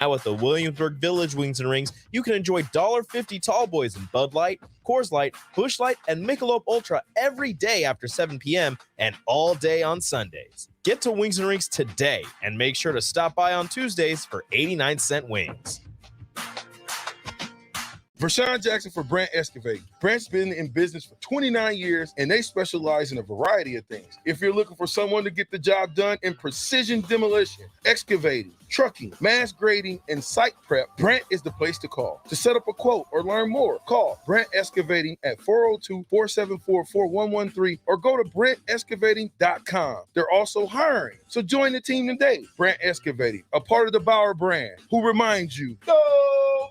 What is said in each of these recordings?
Now at the Williamsburg Village Wings and Rings, you can enjoy $1.50 Tall Boys in Bud Light, Coors Light, Busch Light, and Michelob Ultra every day after 7 p.m. and all day on Sundays. Get to Wings and Rings today and make sure to stop by on Tuesdays for 89-cent wings. Vershawn Jackson for Brandt Excavating. Brandt's been in business for 29 years, and they specialize in a variety of things. If you're looking for someone to get the job done in precision demolition, excavating, trucking, mass grading, and site prep, Brandt is the place to call. To set up a quote or learn more, call Brandt Excavating at 402-474-4113 or go to BrandtExcavating.com. They're also hiring, so join the team today. Brandt Excavating, a part of the Bauer brand, who reminds you, go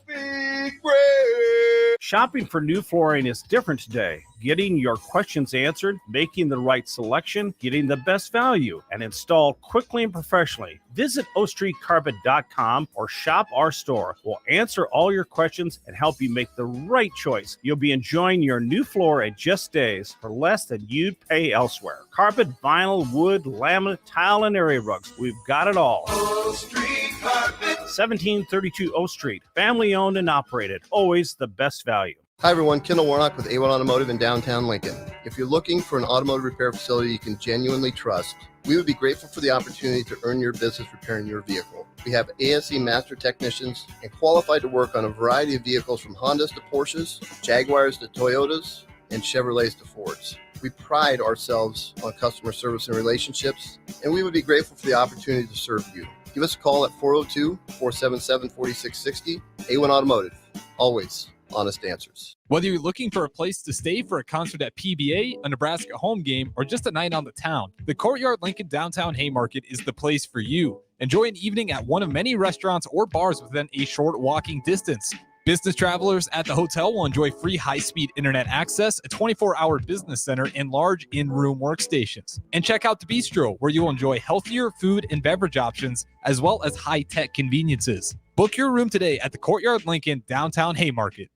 Big Red! Shopping for new flooring is different today. Getting your questions answered, making the right selection, getting the best value, and installed quickly and professionally. Visit ostreetcarpet.com or shop our store. We'll answer all your questions and help you make the right choice. You'll be enjoying your new floor in just days for less than you'd pay elsewhere. Carpet, vinyl, wood, laminate, tile, and area rugs. We've got it all. O Street Carpet. 1732 O Street. Family owned and operated. Always the best value. Hi everyone, Kendall Warnock with A1 Automotive in downtown Lincoln. If you're looking for an automotive repair facility you can genuinely trust, we would be grateful for the opportunity to earn your business repairing your vehicle. We have ASE master technicians and qualified to work on a variety of vehicles from Hondas to Porsches, Jaguars to Toyotas, and Chevrolets to Fords. We pride ourselves on customer service and relationships, and we would be grateful for the opportunity to serve you. Give us a call at 402-477-4660. A1 Automotive, always honest answers. Whether you're looking for a place to stay for a concert at PBA, a Nebraska home game, or just a night on the town, the Courtyard Lincoln Downtown Haymarket is the place for you. Enjoy an evening at one of many restaurants or bars within a short walking distance. Business travelers at the hotel will enjoy free high-speed internet access, a 24-hour business center, and large in-room workstations. And check out the bistro, where you'll enjoy healthier food and beverage options, as well as high-tech conveniences. Book your room today at the Courtyard Lincoln Downtown Haymarket.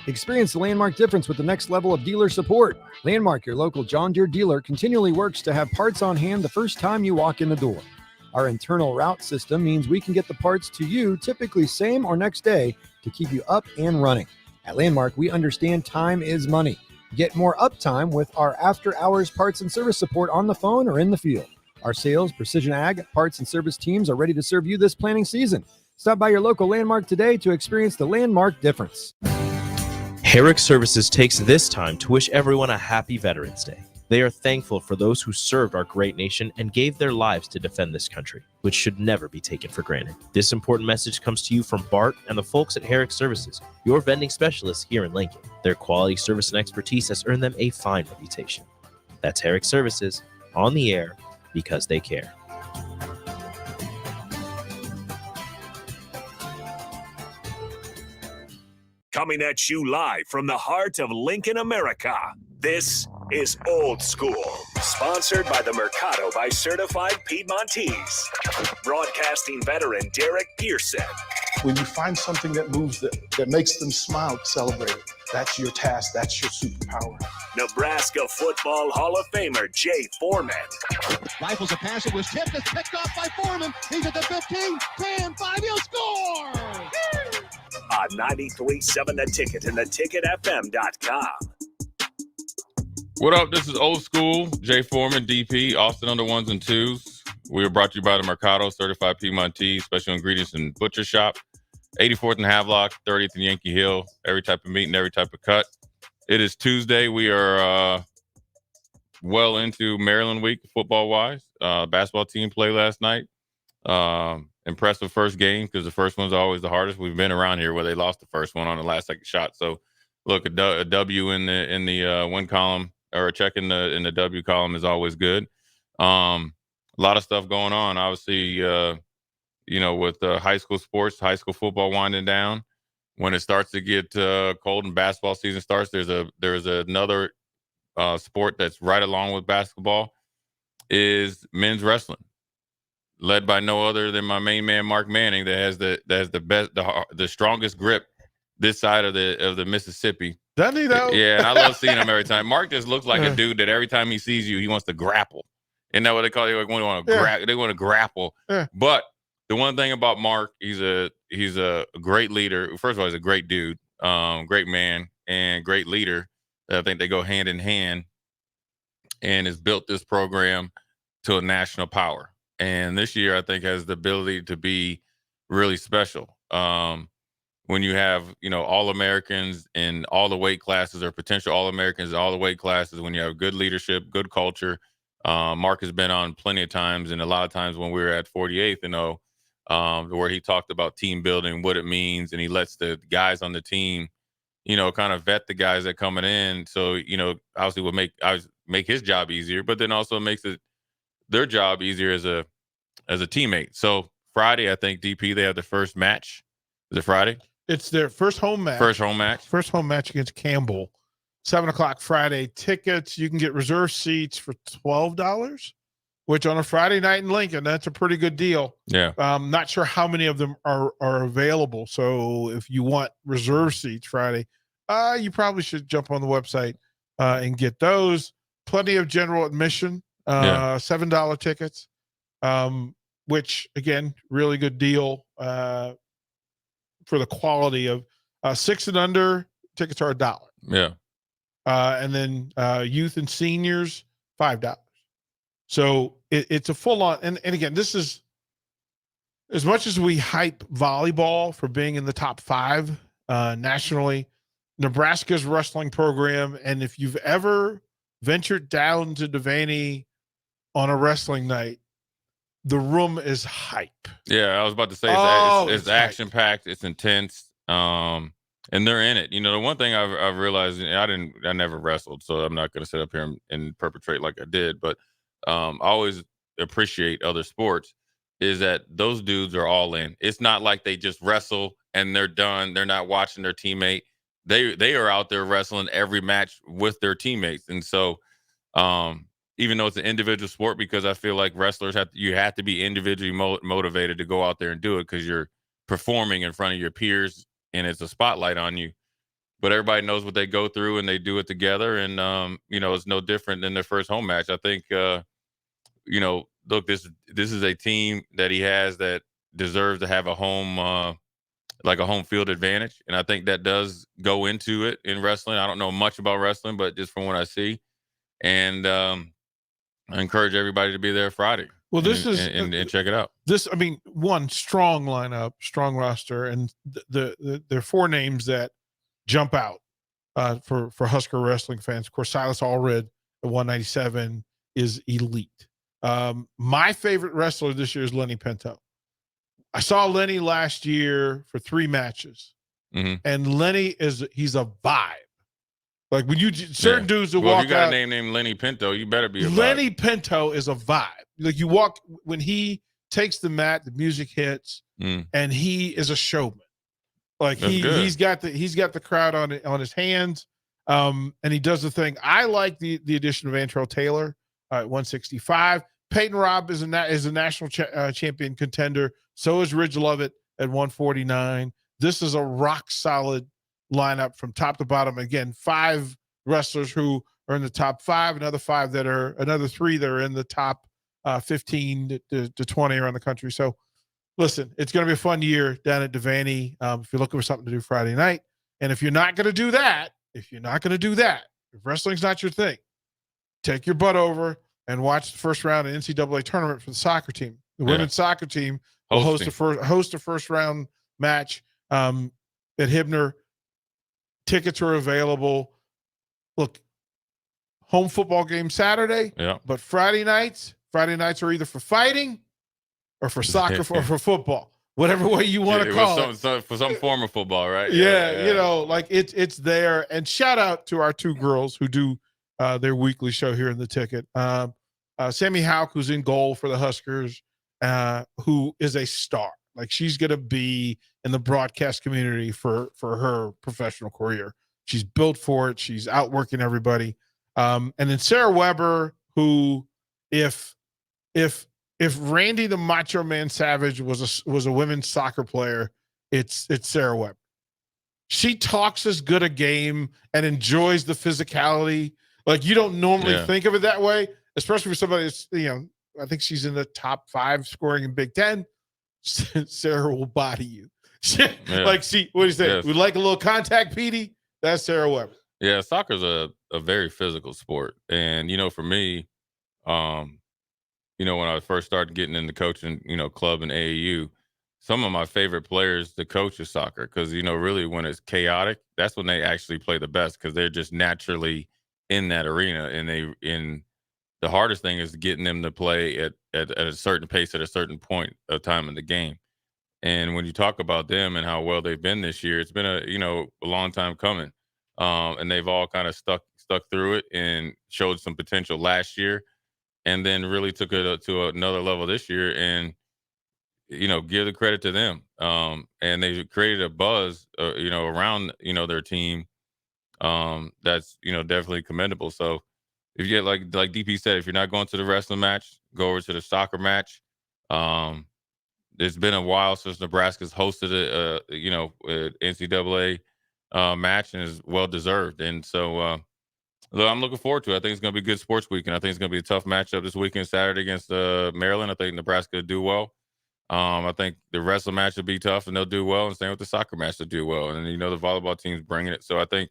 Experience the Landmark difference with the next level of dealer support. Landmark, your local John Deere dealer, continually works to have parts on hand the first time you walk in the door. Our internal route system means we can get the parts to you typically same or next day to keep you up and running. At Landmark, we understand time is money. Get more uptime with our after-hours parts and service support on the phone or in the field. Our sales, precision ag, parts, and service teams are ready to serve you this planning season. Stop by your local Landmark today to experience the Landmark difference. Herrick Services takes this time to wish everyone a happy Veterans Day. They are thankful for those who served our great nation and gave their lives to defend this country, which should never be taken for granted. This important message comes to you from Bart and the folks at Herrick Services, your vending specialists here in Lincoln. Their quality, service, and expertise has earned them a fine reputation. That's Herrick Services, on the air because they care. Coming at you live from the heart of Lincoln, America. This is Old School, sponsored by the Mercado by Certified Piedmontese. Broadcasting veteran Derek Pearson. When you find something that moves them, that makes them smile, celebrate it. That's your task. That's your superpower. Nebraska Football Hall of Famer Jay Foreman. Rifles a pass. It was tipped. It's picked off by Foreman. He's at the 15, 10, 5. He'll score! On 93.7 The Ticket and theticketfm.com. What up? This is Old School, Jay Foreman, DP, Austin on the ones and twos. We are brought to you by the Mercado, Certified Piedmontese, Special Ingredients and Butcher Shop, 84th and Havelock, 30th and Yankee Hill, every type of meat and every type of cut. It is Tuesday. We are well into Maryland week, football-wise. Basketball team played last night. Impressive first game because the first one's always the hardest. We've been around here where they lost the first one on the last second shot. So, look, a W in the win column or a check in the W column is always good. A lot of stuff going on. Obviously, with high school sports, high school football winding down. When it starts to get cold and basketball season starts, there's another sport that's right along with basketball is men's wrestling, led by no other than my main man Mark Manning, that has the best, the strongest grip this side of the Mississippi. Doesn't he though? Yeah, and I love seeing him every time. Mark just looks like a dude that every time he sees you, he wants to grapple. Isn't that what they call it? They want to grapple. Yeah. But the one thing about Mark, he's a great leader. First of all, he's a great dude, great man, and great leader. I think they go hand in hand, and has built this program to a national power. And this year, I think, has the ability to be really special. When you have, All-Americans in all the weight classes, or potential All-Americans in all the weight classes, when you have good leadership, good culture. Mark has been on plenty of times, and a lot of times when we were at 48th, where he talked about team building, what it means, and he lets the guys on the team, kind of vet the guys that coming in. So, obviously will make his job easier, but then also makes their job easier as a teammate. So Friday, I think, DP, they have the first match. Is it Friday? It's their first home match. First home match against Campbell. 7:00 Friday. Tickets, you can get reserved seats for $12, which on a Friday night in Lincoln, that's a pretty good deal. Yeah. Not sure how many of them are available. So if you want reserved seats Friday, you probably should jump on the website and get those. Plenty of general admission, $7 tickets, which, again, really good deal for the quality of 6 and under. Tickets are $1. Yeah. And then youth and seniors, $5. So it's a full on. And again, this is, as much as we hype volleyball for being in the top 5 nationally, Nebraska's wrestling program. And if you've ever ventured down to Devaney on a wrestling night, the room is hype. Yeah, I was about to say it's action packed, it's intense, and they're in it. The one thing I've realized, I never wrestled, so I'm not going to sit up here and perpetrate like I did, but I always appreciate other sports, is that those dudes are all in. It's not like they just wrestle and they're done. They're not watching their teammate. They are out there wrestling every match with their teammates, and so even though it's an individual sport, because I feel like wrestlers have to be individually motivated to go out there and do it, because you're performing in front of your peers and it's a spotlight on you. But everybody knows what they go through and they do it together. And, it's no different than their first home match. I think, look, this is a team that he has that deserves to have a home, like a home field advantage. And I think that does go into it in wrestling. I don't know much about wrestling, but just from what I see. And, I encourage everybody to be there Friday. Well, and check it out. One strong lineup, strong roster, and there are 4 names that jump out for Husker wrestling fans. Of course, Silas Allred at 197 is elite. My favorite wrestler this year is Lenny Pinto. I saw Lenny last year for 3 matches, and Lenny he's a vibe. Like when certain dudes will walk out. If you got a name named Lenny Pinto, you better be a vibe. Lenny Pinto is a vibe. Like you walk, when he takes the mat, the music hits, and he is a showman. Like he's got the crowd on his hands, and he does the thing. I like the addition of Antrell Taylor at 165. Peyton Robb is a national champion contender. So is Ridge Lovett at 149. This is a rock solid lineup from top to bottom. Again, 5 wrestlers who are in the top 5, another 3 that are in the top 15 to 20 around the country. So listen, it's going to be a fun year down at Devaney. If you're looking for something to do Friday night, and if you're not going to do that, if wrestling's not your thing, take your butt over and watch the first round of NCAA tournament for the soccer team. The women's soccer team will host a first round match at Hibner. Tickets are available. Look, home football game Saturday, but Friday nights are either for fighting or for soccer or for football, whatever way you want to call it. For some form of football, right? Yeah. It's there. And shout out to our 2 girls who do their weekly show here in the ticket. Sammy Houck, who's in goal for the Huskers, who is a star. Like she's going to be in the broadcast community for her professional career. She's built for it. She's outworking everybody. And then Sarah Weber, who if Randy the Macho Man Savage was a women's soccer player, it's Sarah Weber. She talks as good a game and enjoys the physicality. Like you don't normally think of it that way, especially for somebody that's, I think she's in the top 5 scoring in Big Ten. Sarah will body you. Like, see, what do you say? Yes. We like a little contact, Petey? That's Sarah Weber. Yeah, soccer's a very physical sport. And, for me, when I first started getting into coaching, club and AAU, some of my favorite players to coach is soccer because, really when it's chaotic, that's when they actually play the best because they're just naturally in that arena. And the hardest thing is getting them to play at a certain pace at a certain point of time in the game. And when you talk about them and how well they've been this year, it's been a long time coming. And they've all kind of stuck through it and showed some potential last year and then really took it to another level this year and, give the credit to them. And they created a buzz, around, their team that's, definitely commendable. So if you get like DP said, if you're not going to the wrestling match, go over to the soccer match. It's been a while since Nebraska's hosted an NCAA match and is well deserved. And so I'm looking forward to it. I think it's going to be a good sports weekend. I think it's going to be a tough matchup this weekend, Saturday against Maryland. I think Nebraska will do well. I think the wrestling match will be tough and they'll do well. And same with the soccer match, they'll do well. And, the volleyball team's bringing it. So I think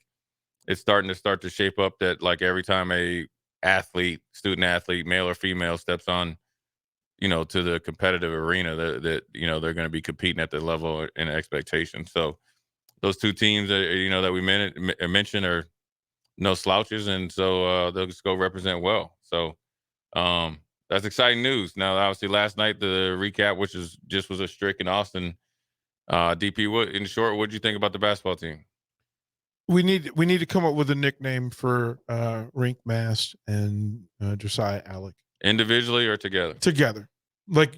it's starting to shape up that like every time a student athlete, male or female, steps on, to the competitive arena that they're going to be competing at the level and expectation. So those two teams that we mentioned are no slouches, and so they'll just go represent well. So that's exciting news. Now, obviously, last night the recap, which was a strict in Austin. DP, in short, what did you think about the basketball team? We need to come up with a nickname for Rink Mast and Josiah Alec. Individually or together? Together. Like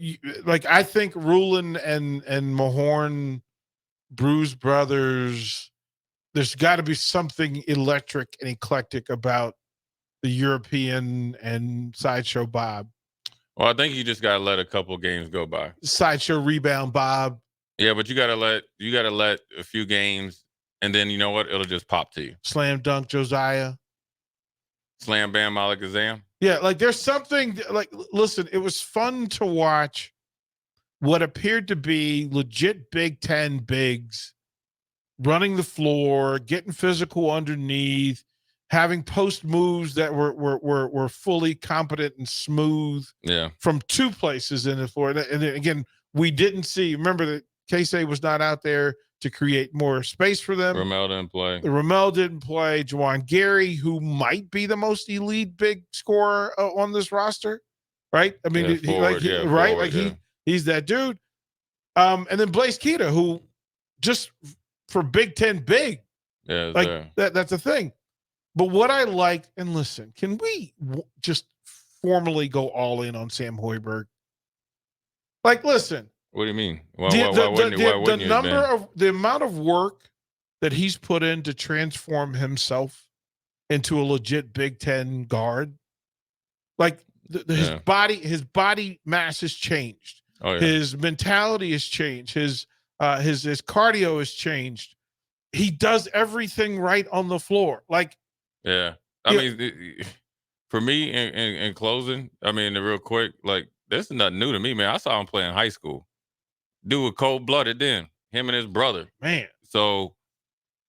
I think Rulin and Mahorn, Bruise Brothers, there's got to be something electric and eclectic about the European and Sideshow Bob. Well, I think you just got to let a couple games go by. Sideshow Rebound Bob. Yeah, but you got to let a few games, and then you know what? It'll just pop to you. Slam Dunk Josiah. Slam Bam Alakazam. Yeah, like there's something like, listen, it was fun to watch what appeared to be legit Big Ten bigs running the floor, getting physical underneath, having post moves that were fully competent and smooth. Yeah. From two places in the floor. And again, we didn't see, remember that Casey was not out there to create more space for them. Ramel didn't play. Juwan Gary, who might be the most elite big scorer on this roster, right? I mean, he's that dude. And then Blaise Keita, who just for Big Ten big, that's a thing. But what I liked, and listen, can we just formally go all in on Sam Hoiberg? Like, listen. What do you mean? The amount of work that he's put in to transform himself into a legit Big Ten guard, like his body mass has changed. Oh, yeah. His mentality has changed. His cardio has changed. He does everything right on the floor. Like, yeah. I mean, for me, in closing, I mean, real quick, like, this is nothing new to me, man. I saw him play in high school. Dude was cold-blooded then, him and his brother. Man. So,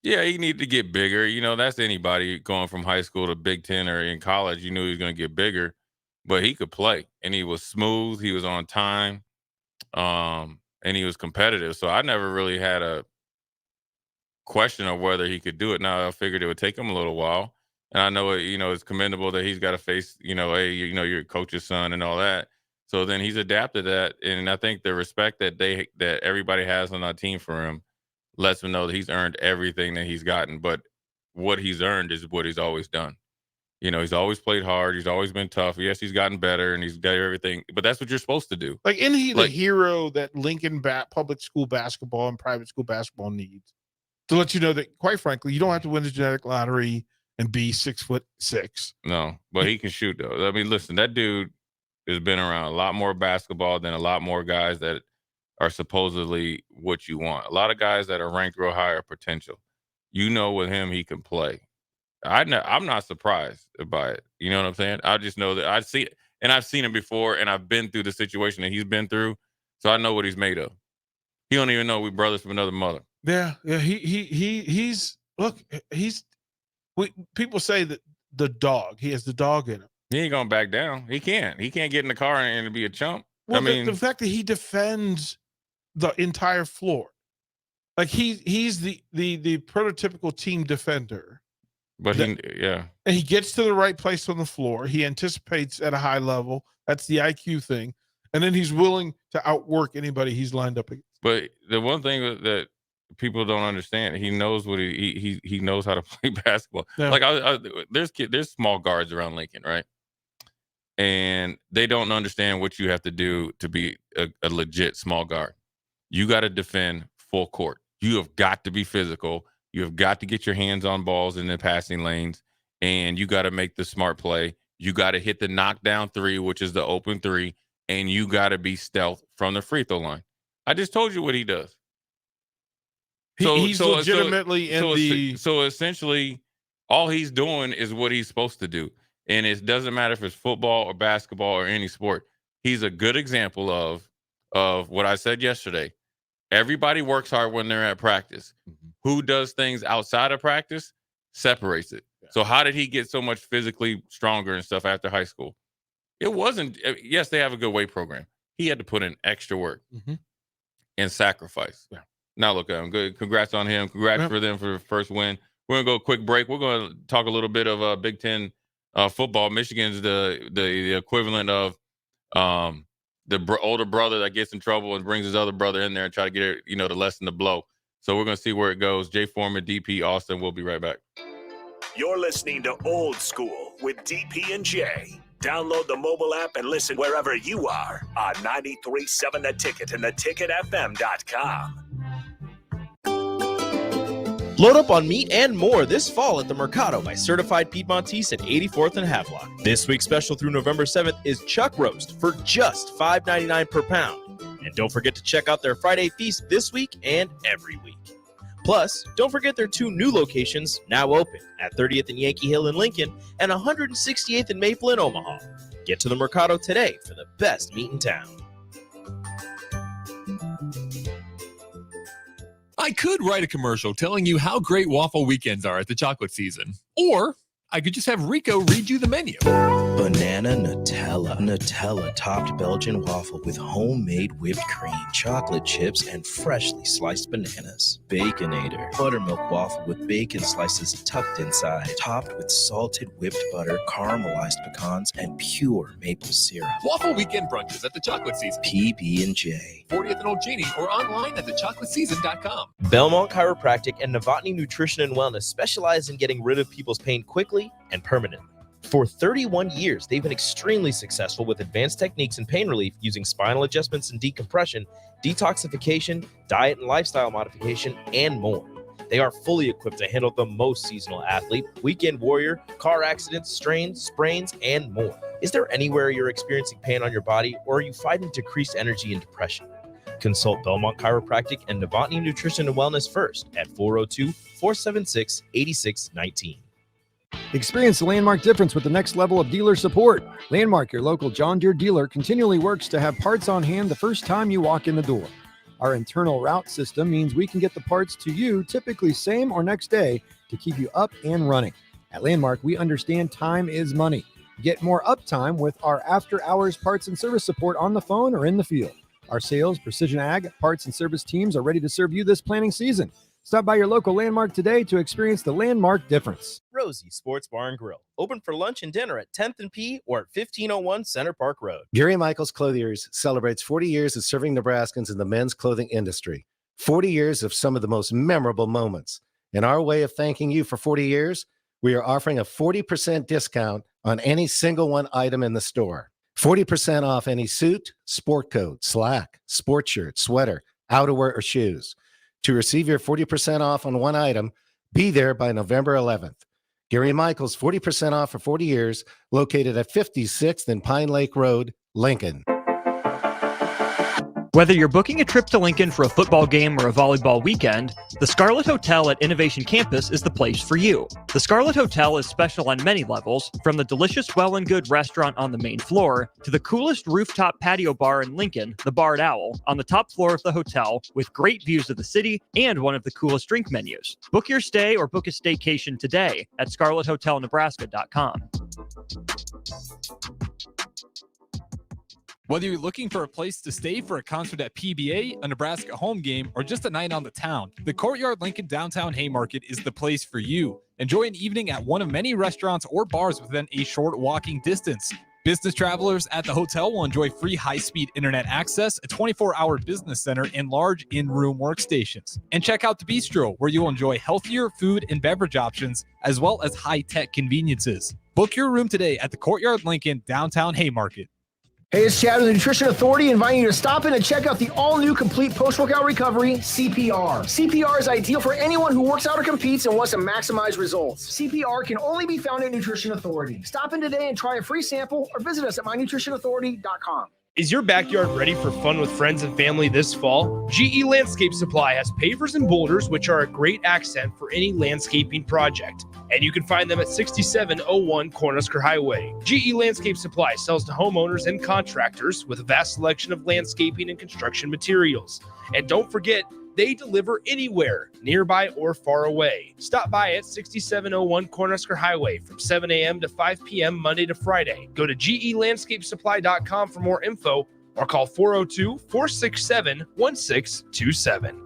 yeah, he needed to get bigger. That's anybody going from high school to Big Ten or in college. You knew he was going to get bigger, but he could play. And he was smooth. He was on time. And he was competitive. So I never really had a question of whether he could do it. Now, I figured it would take him a little while. And I know, it's commendable that he's got to face, your coach's son and all that. So then he's adapted that, and I think the respect that everybody has on our team for him lets him know that he's earned everything that he's gotten. But what he's earned is what he's always done. He's always played hard. He's always been tough. Yes, he's gotten better, and he's got everything. But that's what you're supposed to do. Like, isn't he the hero that Lincoln public school basketball and private school basketball needs? To let you know that, quite frankly, you don't have to win the genetic lottery and be 6'6". No, but he can shoot, though. I mean, listen, that dude has been around a lot more basketball than a lot more guys that are supposedly what you want. A lot of guys that are ranked real high are potential. With him, he can play. I'm not surprised by it. You know what I'm saying? I just know that I've seen it, and I've seen him before, and I've been through the situation that he's been through. So I know what he's made of. He don't even know we brothers from another mother. Yeah. People say that the dog, he has the dog in him. He ain't gonna back down. He can't get in the car and be a chump. Well, the fact that he defends the entire floor, like he's the prototypical team defender. But and he gets to the right place on the floor. He anticipates at a high level. That's the IQ thing, and then he's willing to outwork anybody he's lined up against. But the one thing that people don't understand, he knows what he knows how to play basketball. Yeah. Like there's small guards around Lincoln, right? And they don't understand what you have to do to be a legit small guard. You got to defend full court. You have got to be physical. You have got to get your hands on balls in the passing lanes, and you got to make the smart play. You got to hit the knockdown three, which is the open three, and you got to be stealth from the free throw line. I just told you what he does. He's legitimately So essentially, all he's doing is what he's supposed to do. And it doesn't matter if it's football or basketball or any sport. He's a good example of what I said yesterday. Everybody works hard when they're at practice. Mm-hmm. Who does things outside of practice separates it. Yeah. So how did he get so much physically stronger and stuff after high school? It wasn't, yes, they have a good weight program. He had to put in extra work and sacrifice. Yeah. Now look at him. Good. Congrats on him. Congrats for them for the first win. We're going to go a quick break. We're going to talk a little bit of Big Ten football. Michigan's the equivalent of the older brother that gets in trouble and brings his other brother in there and try to get it, to lessen the blow. So we're going to see where it goes. Jay Foreman, DP, Austin. We'll be right back. You're listening to Old School with DP and Jay. Download the mobile app and listen wherever you are on 93.7 The Ticket and theticketfm.com. Load up on meat and more this fall at the Mercado by Certified Piedmontese at 84th and Havelock. This week's special through November 7th is chuck roast for just $5.99 per pound. And don't forget to check out their Friday feast this week and every week. Plus, don't forget their 2 new locations now open at 30th and Yankee Hill in Lincoln and 168th and Maple in Omaha. Get to the Mercado today for the best meat in town. I could write a commercial telling you how great waffle weekends are at the chocolate season. Or I could just have Rico read you the menu. Banana Nutella. Nutella topped Belgian waffle with homemade whipped cream, chocolate chips, and freshly sliced bananas. Baconator. Buttermilk waffle with bacon slices tucked inside, topped with salted whipped butter, caramelized pecans, and pure maple syrup. Waffle weekend brunches at the chocolate season. PB&J. 40th and Old Cheney or online at thechocolateseason.com. Belmont Chiropractic and Novotny Nutrition and Wellness specialize in getting rid of people's pain quickly and permanently. For 31 years, they've been extremely successful with advanced techniques in pain relief using spinal adjustments and decompression, detoxification, diet and lifestyle modification, and more. They are fully equipped to handle the most seasonal athlete, weekend warrior, car accidents, strains, sprains, and more. Is there anywhere you're experiencing pain on your body, or are you fighting decreased energy and depression? Consult Belmont Chiropractic and Novotny Nutrition and Wellness first at 402-476-8619. Experience the Landmark difference with the next level of dealer support. Landmark, your local John Deere dealer, continually works to have parts on hand the first time you walk in the door. Our internal route system means we can get the parts to you typically same or next day to keep you up and running. At Landmark, we understand time is money. Get more uptime with our after-hours parts and service support on the phone or in the field. Our sales, precision ag, parts, and service teams are ready to serve you this planting season. Stop by your local Landmark today to experience the Landmark difference. Rosie Sports Bar and Grill, open for lunch and dinner at 10th and P or at 1501 Center Park Road. Gary Michaels Clothiers celebrates 40 years of serving Nebraskans in the men's clothing industry. 40 years of some of the most memorable moments. In our way of thanking you for 40 years, we are offering a 40% discount on any single one item in the store. 40% off any suit, sport coat, slack, sports shirt, sweater, outerwear, or shoes. To receive your 40% off on one item, be there by November 11th. Gary Michaels, 40% off for 40 years, located at 56th and Pine Lake Road, Lincoln. Whether you're booking a trip to Lincoln for a football game or a volleyball weekend, the Scarlet Hotel at Innovation Campus is the place for you. The Scarlet Hotel is special on many levels, from the delicious Well and Good restaurant on the main floor to the coolest rooftop patio bar in Lincoln, the Barred Owl, on the top floor of the hotel with great views of the city and one of the coolest drink menus. Book your stay or book a staycation today at scarlethotelnebraska.com. Whether you're looking for a place to stay for a concert at PBA, a Nebraska home game, or just a night on the town, the Courtyard Lincoln Downtown Haymarket is the place for you. Enjoy an evening at one of many restaurants or bars within a short walking distance. Business travelers at the hotel will enjoy free high-speed internet access, a 24-hour business center, and large in-room workstations. And check out the bistro, where you'll enjoy healthier food and beverage options, as well as high-tech conveniences. Book your room today at the Courtyard Lincoln Downtown Haymarket. Hey, it's Chad with the Nutrition Authority, inviting you to stop in and check out the all-new Complete Post-Workout Recovery, CPR. CPR is ideal for anyone who works out or competes and wants to maximize results. CPR can only be found at Nutrition Authority. Stop in today and try a free sample or visit us at mynutritionauthority.com. Is your backyard ready for fun with friends and family this fall? GE Landscape Supply has pavers and boulders, which are a great accent for any landscaping project. And you can find them at 6701 Cornhusker Highway. GE Landscape Supply sells to homeowners and contractors with a vast selection of landscaping and construction materials. And don't forget, they deliver anywhere, nearby or far away. Stop by at 6701 Cornhusker Highway from 7 a.m. to 5 p.m. Monday to Friday. Go to gelandscapesupply.com for more info or call 402-467-1627.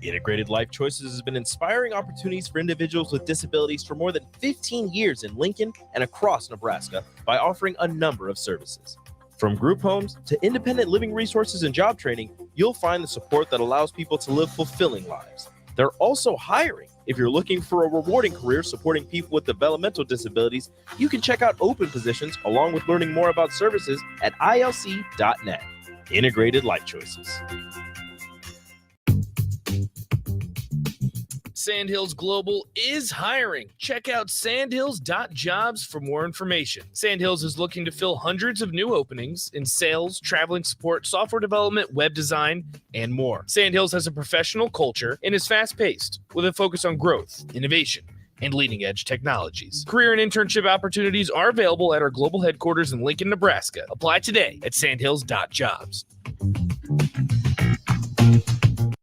Integrated Life Choices has been inspiring opportunities for individuals with disabilities for more than 15 years in Lincoln and across Nebraska by offering a number of services. From group homes to independent living resources and job training, you'll find the support that allows people to live fulfilling lives. They're also hiring. If you're looking for a rewarding career supporting people with developmental disabilities, you can check out open positions along with learning more about services at ilc.net. Integrated Life Choices. Sandhills Global is hiring. Check out sandhills.jobs for more information. Sandhills is looking to fill hundreds of new openings in sales, traveling support, software development, web design, and more. Sandhills has a professional culture and is fast-paced with a focus on growth, innovation, and leading-edge technologies. Career and internship opportunities are available at our global headquarters in Lincoln, Nebraska. Apply today at sandhills.jobs.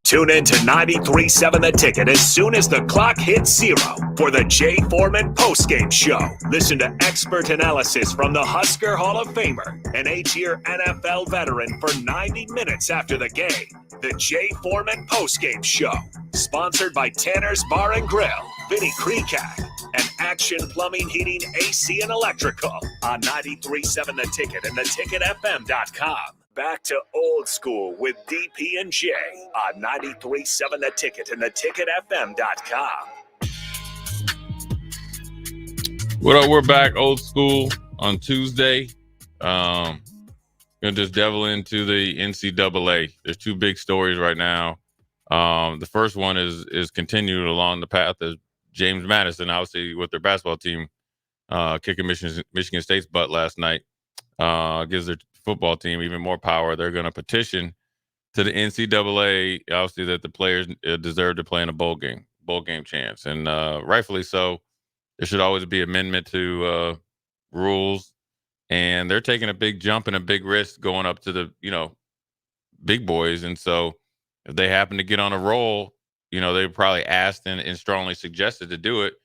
Tune in to 93.7 The Ticket as soon as the clock hits 0 for the Jay Foreman postgame show. Listen to expert analysis from the Husker Hall of Famer, an 8-year NFL veteran, for 90 minutes after the game. The Jay Foreman postgame show, sponsored by Tanner's Bar and Grill, Vinny Creekat, and Action Plumbing, Heating, AC, and Electrical on 93.7 The Ticket and theticketfm.com. Back to old school with DP and J on 93.7 The Ticket and theticketfm.com. What up? We're back old school on Tuesday. Gonna just devil into the NCAA. There's two big stories right now. The first one is continued along the path of James Madison, obviously with their basketball team kicking Michigan State's butt last night. Gives their football team even more power. They're going to petition to the NCAA, obviously, that the players deserve to play in a bowl game chance, and rightfully so. There should always be amendment to rules, and they're taking a big jump and a big risk going up to the big boys, and so if they happen to get on a roll, they probably asked and strongly suggested to do it,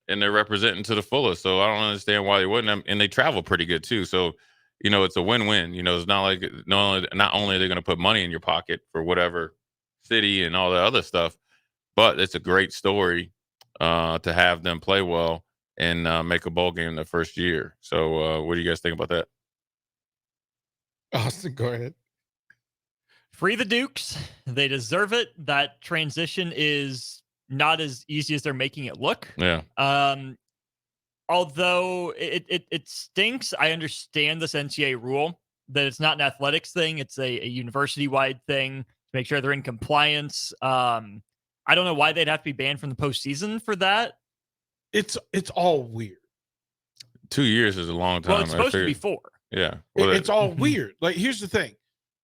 and they're representing to the fullest. So I don't understand why they wouldn't, and they travel pretty good too. So it's a win-win. It's not like not only are they going to put money in your pocket for whatever city and all the other stuff, but it's a great story to have them play well and make a bowl game in the first year. So what do you guys think about that? Austin, go ahead. Free the Dukes. They deserve it. That transition is not as easy as they're making it look. Yeah. Although it stinks, I understand this NCAA rule that it's not an athletics thing. It's a university-wide thing to make sure they're in compliance. I don't know why they'd have to be banned from the postseason for that. It's all weird. 2 years is a long time. Well, it's supposed to be 4. Yeah. It's all weird. Like, here's the thing.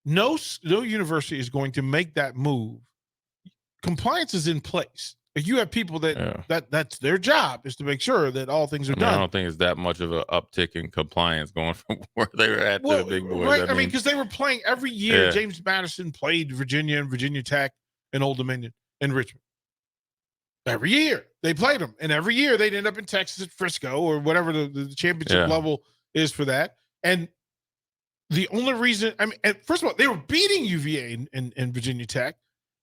no university is going to make that move. Compliance is in place. If you have people that's their job is to make sure that all things are done. I don't think it's that much of an uptick in compliance going from where they were at to the big boys. Right. I mean, because they were playing every year. Yeah. James Madison played Virginia and Virginia Tech and Old Dominion and Richmond. Every year they played them, and every year they'd end up in Texas at Frisco or whatever the championship level is for that. And the only reason, first of all, they were beating UVA and Virginia Tech,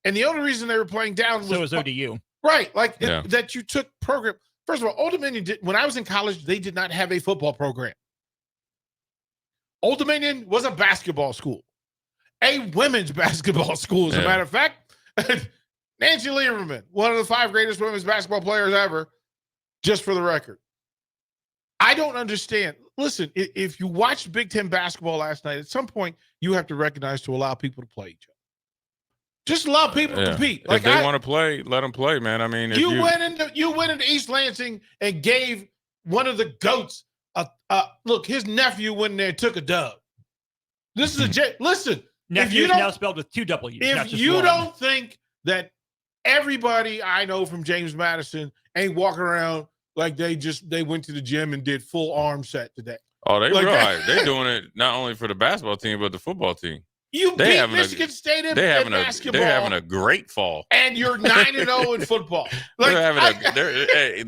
and the only reason they were playing down was ODU. Right, that you took program. First of all, Old Dominion when I was in college, they did not have a football program. Old Dominion was a basketball school, a women's basketball school, as a matter of fact. Nancy Lieberman, one of the 5 greatest women's basketball players ever, just for the record. I don't understand. Listen, if you watched Big Ten basketball last night, at some point you have to recognize to allow people to play each other. Just allow people to compete. If they want to play, let them play, man. I mean, you went into East Lansing and gave one of the GOATs look. His nephew went in there and took a dub. This is listen. Nephew is now spelled with 2 W's. If you don't think that everybody I know from James Madison ain't walking around like they went to the gym and did full arm set today. Oh, they realize they're doing it not only for the basketball team but the football team. You beat Michigan State in basketball. They're having a great fall. And you're 9-0 in football.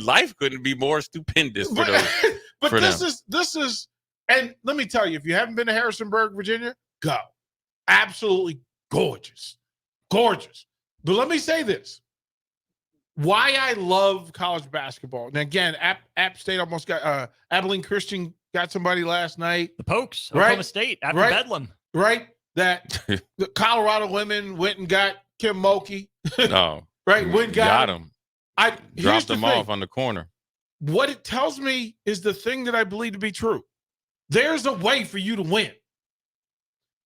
Life couldn't be more stupendous for those. But this is, and let me tell you, if you haven't been to Harrisonburg, Virginia, go. Absolutely gorgeous. Gorgeous. But let me say this. Why I love college basketball. And again, App State almost got Abilene Christian got somebody last night. The Pokes, Oklahoma State, after Bedlam. Right? That the Colorado women went and got Kim Mulkey. No. Right? Got him. Dropped them off on the corner. What it tells me is the thing that I believe to be true. There's a way for you to win.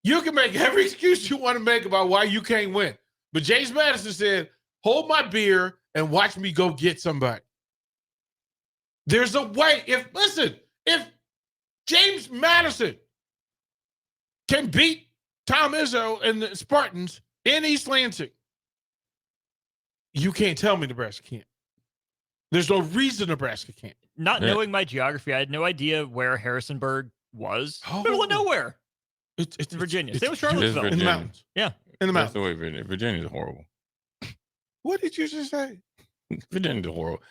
You can make every excuse you want to make about why you can't win. But James Madison said, hold my beer and watch me go get somebody. There's a way. If James Madison can beat Tom Izzo and the Spartans in East Lansing, you can't tell me Nebraska can't. There's no reason Nebraska can't. Not knowing my geography, I had no idea where Harrisonburg was. Middle of nowhere. It's Virginia. Same with Charlottesville. In the mountains. Yeah. In the That's mountains. the way Virginia's horrible. What did you just say? Virginia's horrible.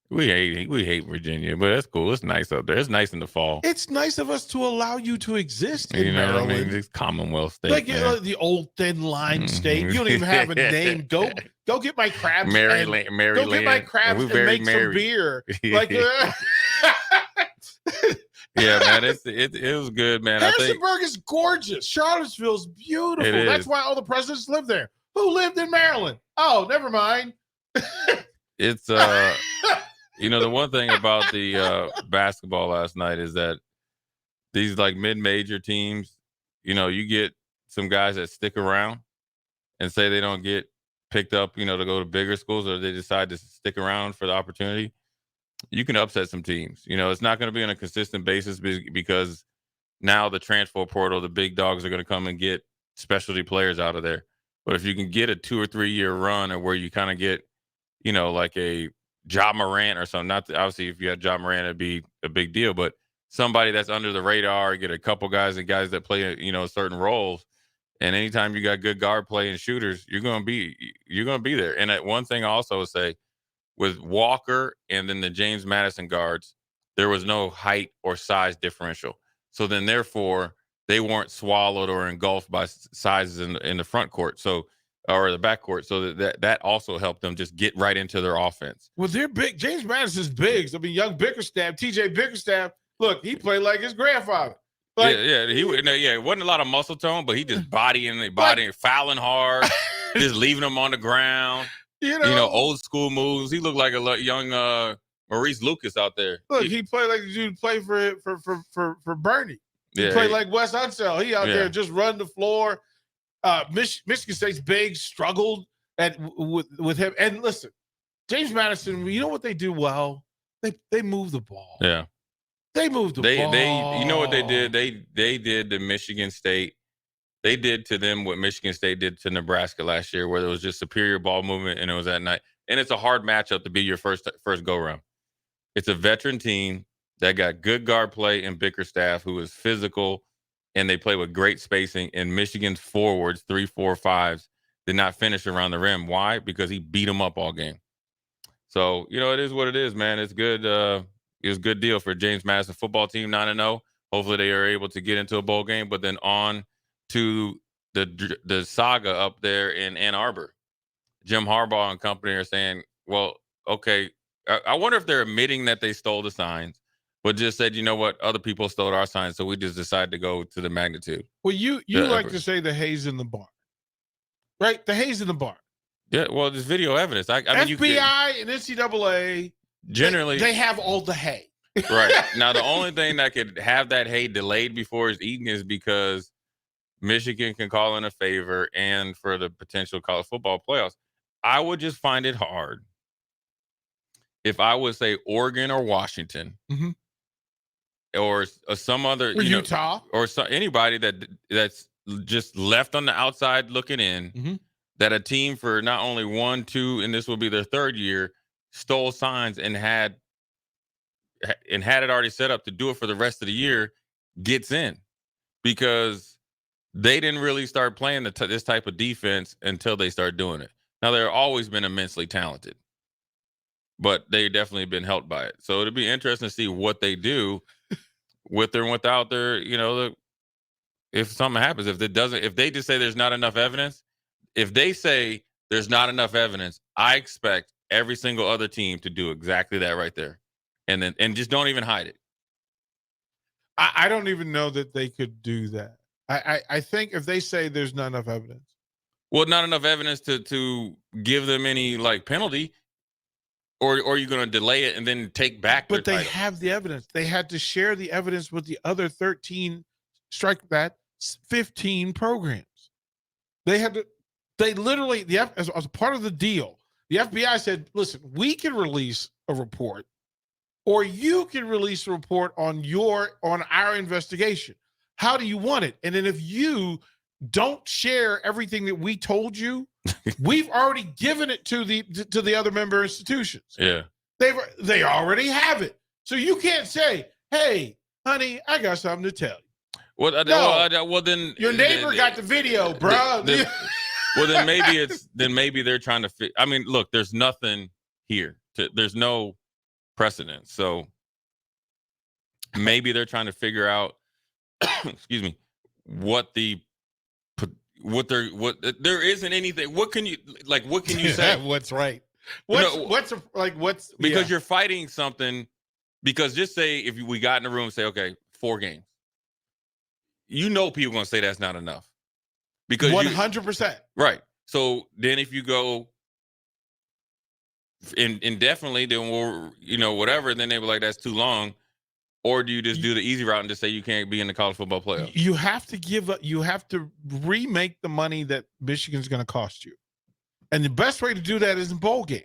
We hate Virginia, but that's cool. It's nice up there. It's nice in the fall. It's nice of us to allow you to exist in Maryland. Maryland. It's Commonwealth state. Like the old thin line state. You don't even have a name. Go get my crabs. Maryland. Go get my crabs and make some beer. Like yeah, man. It was good, man. Harrisonburg is gorgeous. Charlottesville's beautiful. That's why all the presidents live there. Who lived in Maryland? Oh, never mind. It's the one thing about the basketball last night is that these like mid-major teams, you get some guys that stick around and say they don't get picked up, to go to bigger schools, or they decide to stick around for the opportunity. You can upset some teams. It's not going to be on a consistent basis because now the transfer portal, the big dogs are going to come and get specialty players out of there. But if you can get a 2 or 3 year run or where you kind of get, like a Ja Morant or something, obviously if you had Ja Morant, it'd be a big deal, but somebody that's under the radar, get a couple guys that play, certain roles. And anytime you got good guard play and shooters, you're going to be there. And one thing I also would say, with Walker and then the James Madison guards, there was no height or size differential. So then therefore they weren't swallowed or engulfed by sizes in the front court. Or the back court. So that also helped them just get right into their offense. Well, they're big. James Madison's big. I mean, young Bickerstaff, TJ Bickerstaff, look, he played like his grandfather. It wasn't a lot of muscle tone, but he just bodying, fouling hard, just leaving them on the ground. Old school moves. He looked like a young Maurice Lucas out there. Look, he played like the dude played for Bernie. He played like Wes Unseld. He out there just run the floor. Michigan State's big, struggled with him. And listen, James Madison, you know what they do well? They move the ball. Yeah. They moved the ball. You know what they did? They did the Michigan State They did to them what Michigan State did to Nebraska last year, where there was just superior ball movement and it was at night. And it's a hard matchup to be your first go round. It's a veteran team that got good guard play in Bickerstaff, who is physical, and they play with great spacing. And Michigan's forwards, 3, 4, 5s, did not finish around the rim. Why? Because he beat them up all game. So, it is what it is, man. It's good. It was a good deal for James Madison football team, 9-0. Hopefully they are able to get into a bowl game, but then on to the saga up there in Ann Arbor. Jim Harbaugh and company are saying, well, okay, I wonder if they're admitting that they stole the signs, but just said, you know what, other people stole our signs, so we just decided to go to the magnitude. Well, you like to say the haze in the barn, right? The haze in the barn. Yeah, well, there's video evidence. I mean, FBI and NCAA, generally, they have all the hay. Right. Now, the only thing that could have that hay delayed before it's eaten is because Michigan can call in a favor and for the potential college football playoffs. I would just find it hard if I would say Oregon or Washington or some other, or Utah or anybody that's just left on the outside looking in, that a team for not only 1, 2, and this will be their third year, stole signs and had it already set up to do it for the rest of the year, gets in, because they didn't really start playing this type of defense until they start doing it. Now, they've always been immensely talented, but they definitely been helped by it. So it'll be interesting to see what they do with or without their, if something happens, if they just say there's not enough evidence, if they say there's not enough evidence, I expect every single other team to do exactly that right there. And just don't even hide it. I don't even know that they could do that. I think if they say there's not enough evidence. Well, not enough evidence to give them any penalty, or are you going to delay it and then take back? But they have the evidence. They had to share the evidence with the other 13, 15 programs. They had to. They literally, as a part of the deal, the FBI said, "Listen, we can release a report, or you can release a report on our investigation. How do you want it? And then if you don't share everything that we told you, we've already given it to the other member institutions. Yeah, they already have it. So you can't say, "Hey, honey, I got something to tell you." Well, then your neighbor got the video, bro. Well, then maybe they're trying to fit. I mean, look, there's nothing here. There's no precedent. So maybe they're trying to figure out, excuse me, there isn't anything. What can you say? What's right? Because you're fighting something. Because just say if we got in the room and say, okay, 4 games, people going to say that's not enough. Because 100%. Right. So then if you go indefinitely, then we'll, whatever, then they were like, that's too long. Or do you just do the easy route and just say you can't be in the college football playoff? You have to remake the money that Michigan's going to cost you. And the best way to do that is in bowl games.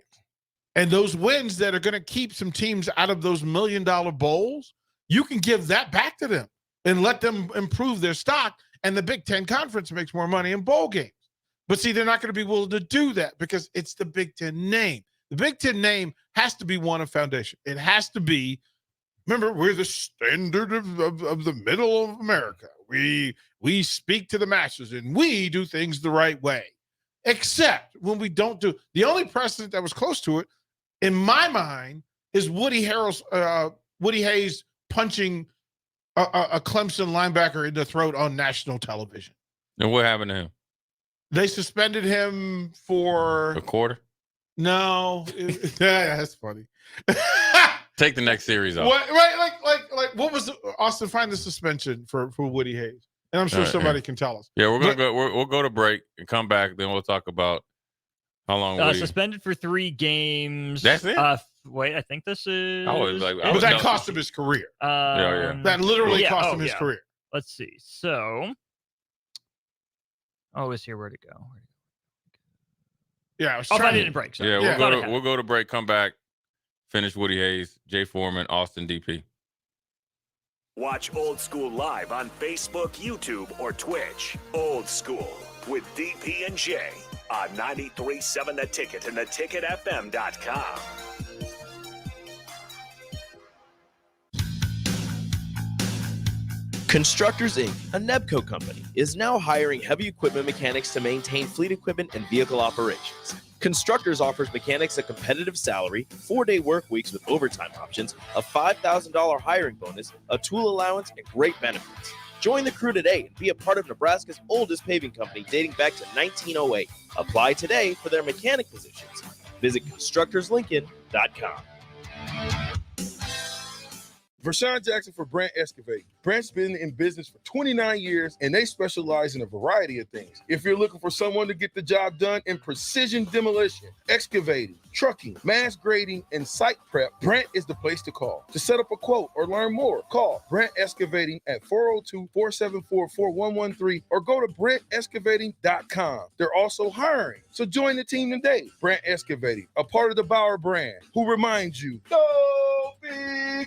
And those wins that are going to keep some teams out of those $1 million bowls, you can give that back to them and let them improve their stock. And the Big Ten Conference makes more money in bowl games. But see, they're not going to be willing to do that because it's the Big Ten name. The Big Ten name has to be one of foundation. It has to be, remember, we're the standard of the middle of America. We speak to the masses and we do things the right way. Except when we don't do. The only precedent that was close to it, in my mind, is Woody Hayes punching a Clemson linebacker in the throat on national television. And what happened to him? They suspended him for a quarter. No, that's funny. Take the next series off. What, right? Like what was Austin? Find the suspension for Woody Hayes, and I'm sure somebody can tell us. Yeah, we'll go to break and come back. Then we'll talk about how long. Suspended for 3 games. That's it. Wait, I think this is. But that cost him his career. That literally cost him his career. Let's see. So, it's here. Where'd it go? Yeah, I'll find it in break. So. Yeah, we'll go to break. Come back. Finish Woody Hayes, Jay Foreman, Austin DP. Watch Old School live on Facebook, YouTube, or Twitch. Old School with DP and J on 93.7 The Ticket and theticketfm.com. Constructors Inc., a Nebco company, is now hiring heavy equipment mechanics to maintain fleet equipment and vehicle operations. Constructors offers mechanics a competitive salary, 4-day work weeks with overtime options, a $5,000 hiring bonus, a tool allowance, and great benefits. Join the crew today and be a part of Nebraska's oldest paving company dating back to 1908. Apply today for their mechanic positions. Visit constructorslincoln.com. Vershawn Jackson for Brant Excavating. Brant's been in business for 29 years, and they specialize in a variety of things. If you're looking for someone to get the job done in precision demolition, excavating, trucking, mass grading, and site prep, Brant is the place to call. To set up a quote or learn more, call Brant Excavating at 402-474-4113 or go to brantexcavating.com. They're also hiring, so join the team today. Brant Excavating, a part of the Bauer brand, who reminds you, go Big Red!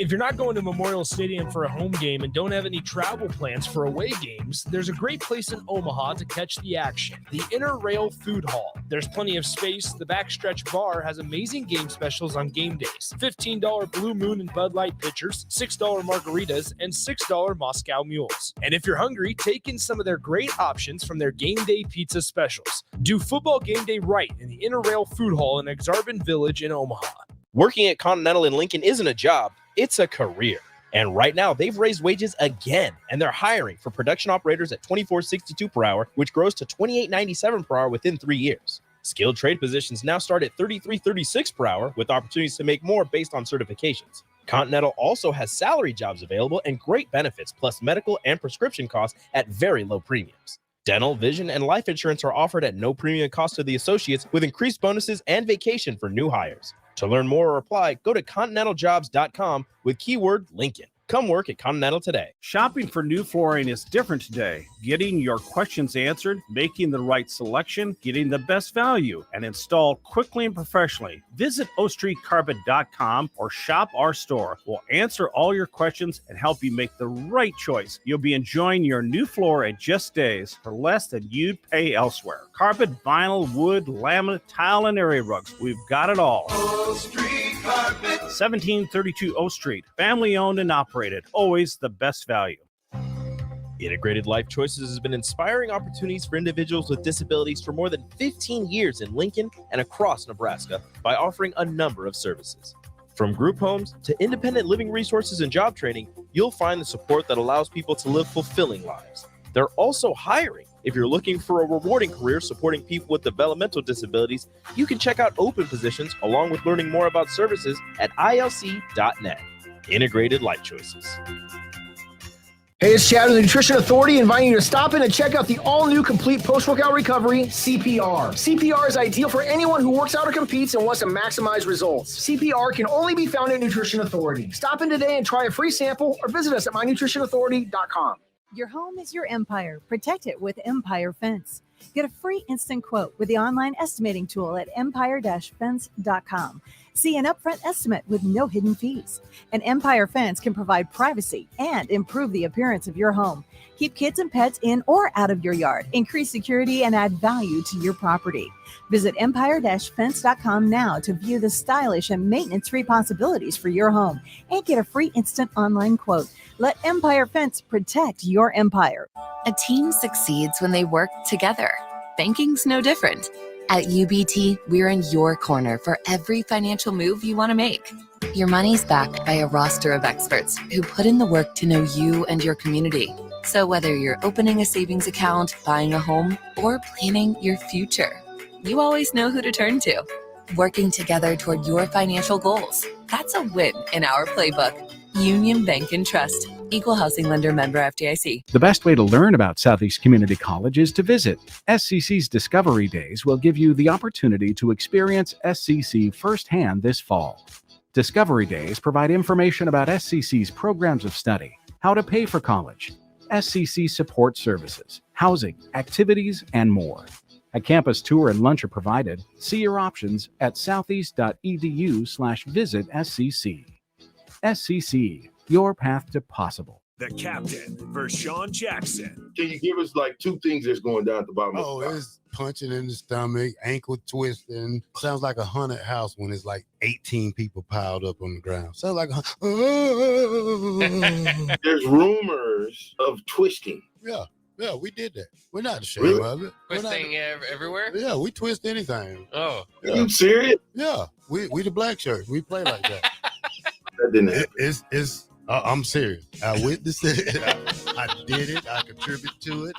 If you're not going to Memorial Stadium for a home game and don't have any travel plans for away games, there's a great place in Omaha to catch the action, the Inner Rail Food Hall. There's plenty of space. The Backstretch Bar has amazing game specials on game days. $15 Blue Moon and Bud Light pitchers, $6 margaritas, and $6 Moscow mules. And if you're hungry, take in some of their great options from their game day pizza specials. Do football game day right in the Inner Rail Food Hall in Exarban Village in Omaha. Working at Continental in Lincoln isn't a job, it's a career. And right now, they've raised wages again, and they're hiring for production operators at $24.62 per hour, which grows to $28.97 per hour within 3 years. Skilled trade positions now start at $33.36 per hour, with opportunities to make more based on certifications. Continental also has salary jobs available and great benefits, plus medical and prescription costs at very low premiums. Dental, vision, and life insurance are offered at no premium cost to the associates, with increased bonuses and vacation for new hires. To learn more or apply, go to continentaljobs.com with keyword Lincoln. Come work at Continental today. Shopping for new flooring is different today. Getting your questions answered, making the right selection, getting the best value, and installed quickly and professionally. Visit ostreetcarpet.com or shop our store. We'll answer all your questions and help you make the right choice. You'll be enjoying your new floor in just days for less than you'd pay elsewhere. Carpet, vinyl, wood, laminate, tile, and area rugs. We've got it all. Old Street Carpet. 1732 O Street. Family owned and operated. Always the best value. Integrated Life Choices has been inspiring opportunities for individuals with disabilities for more than 15 years in Lincoln and across Nebraska by offering a number of services. From group homes to independent living resources and job training, you'll find the support that allows people to live fulfilling lives. They're also hiring. If you're looking for a rewarding career supporting people with developmental disabilities, you can check out open positions along with learning more about services at ilc.net. Integrated Life Choices. Hey, it's Chad with the Nutrition Authority inviting you to stop in and check out the all-new complete post-workout recovery, CPR. CPR is ideal for anyone who works out or competes and wants to maximize results. CPR can only be found at Nutrition Authority. Stop in today and try a free sample or visit us at mynutritionauthority.com. Your home is your empire. Protect it with Empire Fence. Get a free instant quote with the online estimating tool at empire-fence.com. See an upfront estimate with no hidden fees. An Empire Fence can provide privacy and improve the appearance of your home. Keep kids and pets in or out of your yard. Increase security and add value to your property. Visit empire-fence.com now to view the stylish and maintenance-free possibilities for your home and get a free instant online quote. Let Empire Fence protect your empire. A team succeeds when they work together. Banking's no different. At UBT, we're in your corner for every financial move you want to make. Your money's backed by a roster of experts who put in the work to know you and your community. So whether you're opening a savings account, buying a home, or planning your future, you always know who to turn to. Working together toward your financial goals. That's a win in our playbook. Union Bank and Trust. Equal housing lender, member FDIC. The best way to learn about Southeast Community College is to visit. SCC's Discovery Days will give you the opportunity to experience SCC firsthand this fall. Discovery Days provide information about SCC's programs of study, how to pay for college, SCC support services, housing, activities, and more. A campus tour and lunch are provided. See your options at southeast.edu/visit SCC. SCC, your path to possible. The captain, Vershawn Jackson. Can you give us like two things that's going down at the bottom of the top? It's punching in the stomach, ankle twisting. Sounds like a haunted house when it's like 18 people piled up on the ground. Sounds like There's rumors of twisting. Yeah, we did that. We're not ashamed of it. Twisting everywhere? Yeah, we twist anything. Oh. Yeah. Are you serious? Yeah, we the black shirts. We play like that. That didn't happen. I'm serious. I witnessed it. I did it. I contributed to it.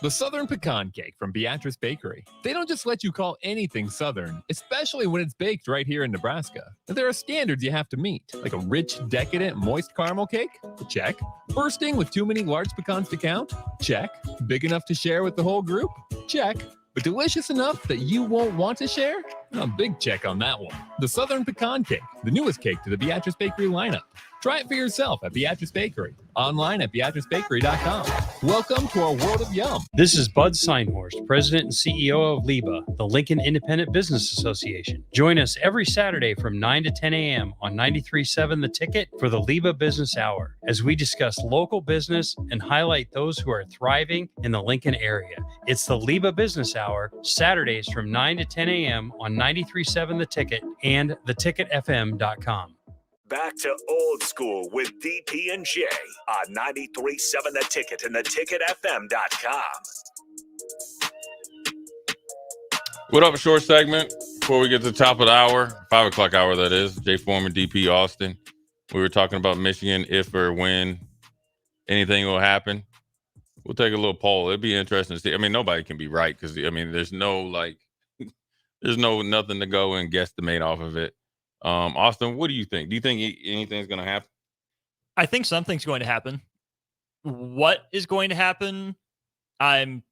The Southern Pecan Cake from Beatrice Bakery. They don't just let you call anything Southern, especially when it's baked right here in Nebraska. There are standards you have to meet, like a rich, decadent, moist caramel cake? Check. Bursting with too many large pecans to count? Check. Big enough to share with the whole group? Check. But delicious enough that you won't want to share? A big check on that one. The Southern Pecan Cake, the newest cake to the Beatrice Bakery lineup. Try it for yourself at Beatrice Bakery. Online at BeatriceBakery.com. Welcome to our world of yum. This is Bud Seinhorst, President and CEO of LIBA, the Lincoln Independent Business Association. Join us every Saturday from 9 to 10 a.m. on 93.7 The Ticket for the LIBA Business Hour, as we discuss local business and highlight those who are thriving in the Lincoln area. It's the LIBA Business Hour, Saturdays from 9 to 10 a.m. on 93.7 The Ticket and theticketfm.com. Back to old school with DP and J on 93.7 The Ticket and theticketfm.com. What up, a short segment before we get to the top of the hour, 5 o'clock hour, that is. Jay Foreman, DP, Austin. We were talking about Michigan, if or when anything will happen. We'll take a little poll. It'd be interesting to see. I mean, nobody can be right because, I mean, there's nothing to go and guesstimate off of it. Austin, what do you think? Do you think anything's going to happen? I think something's going to happen. What is going to happen? I'm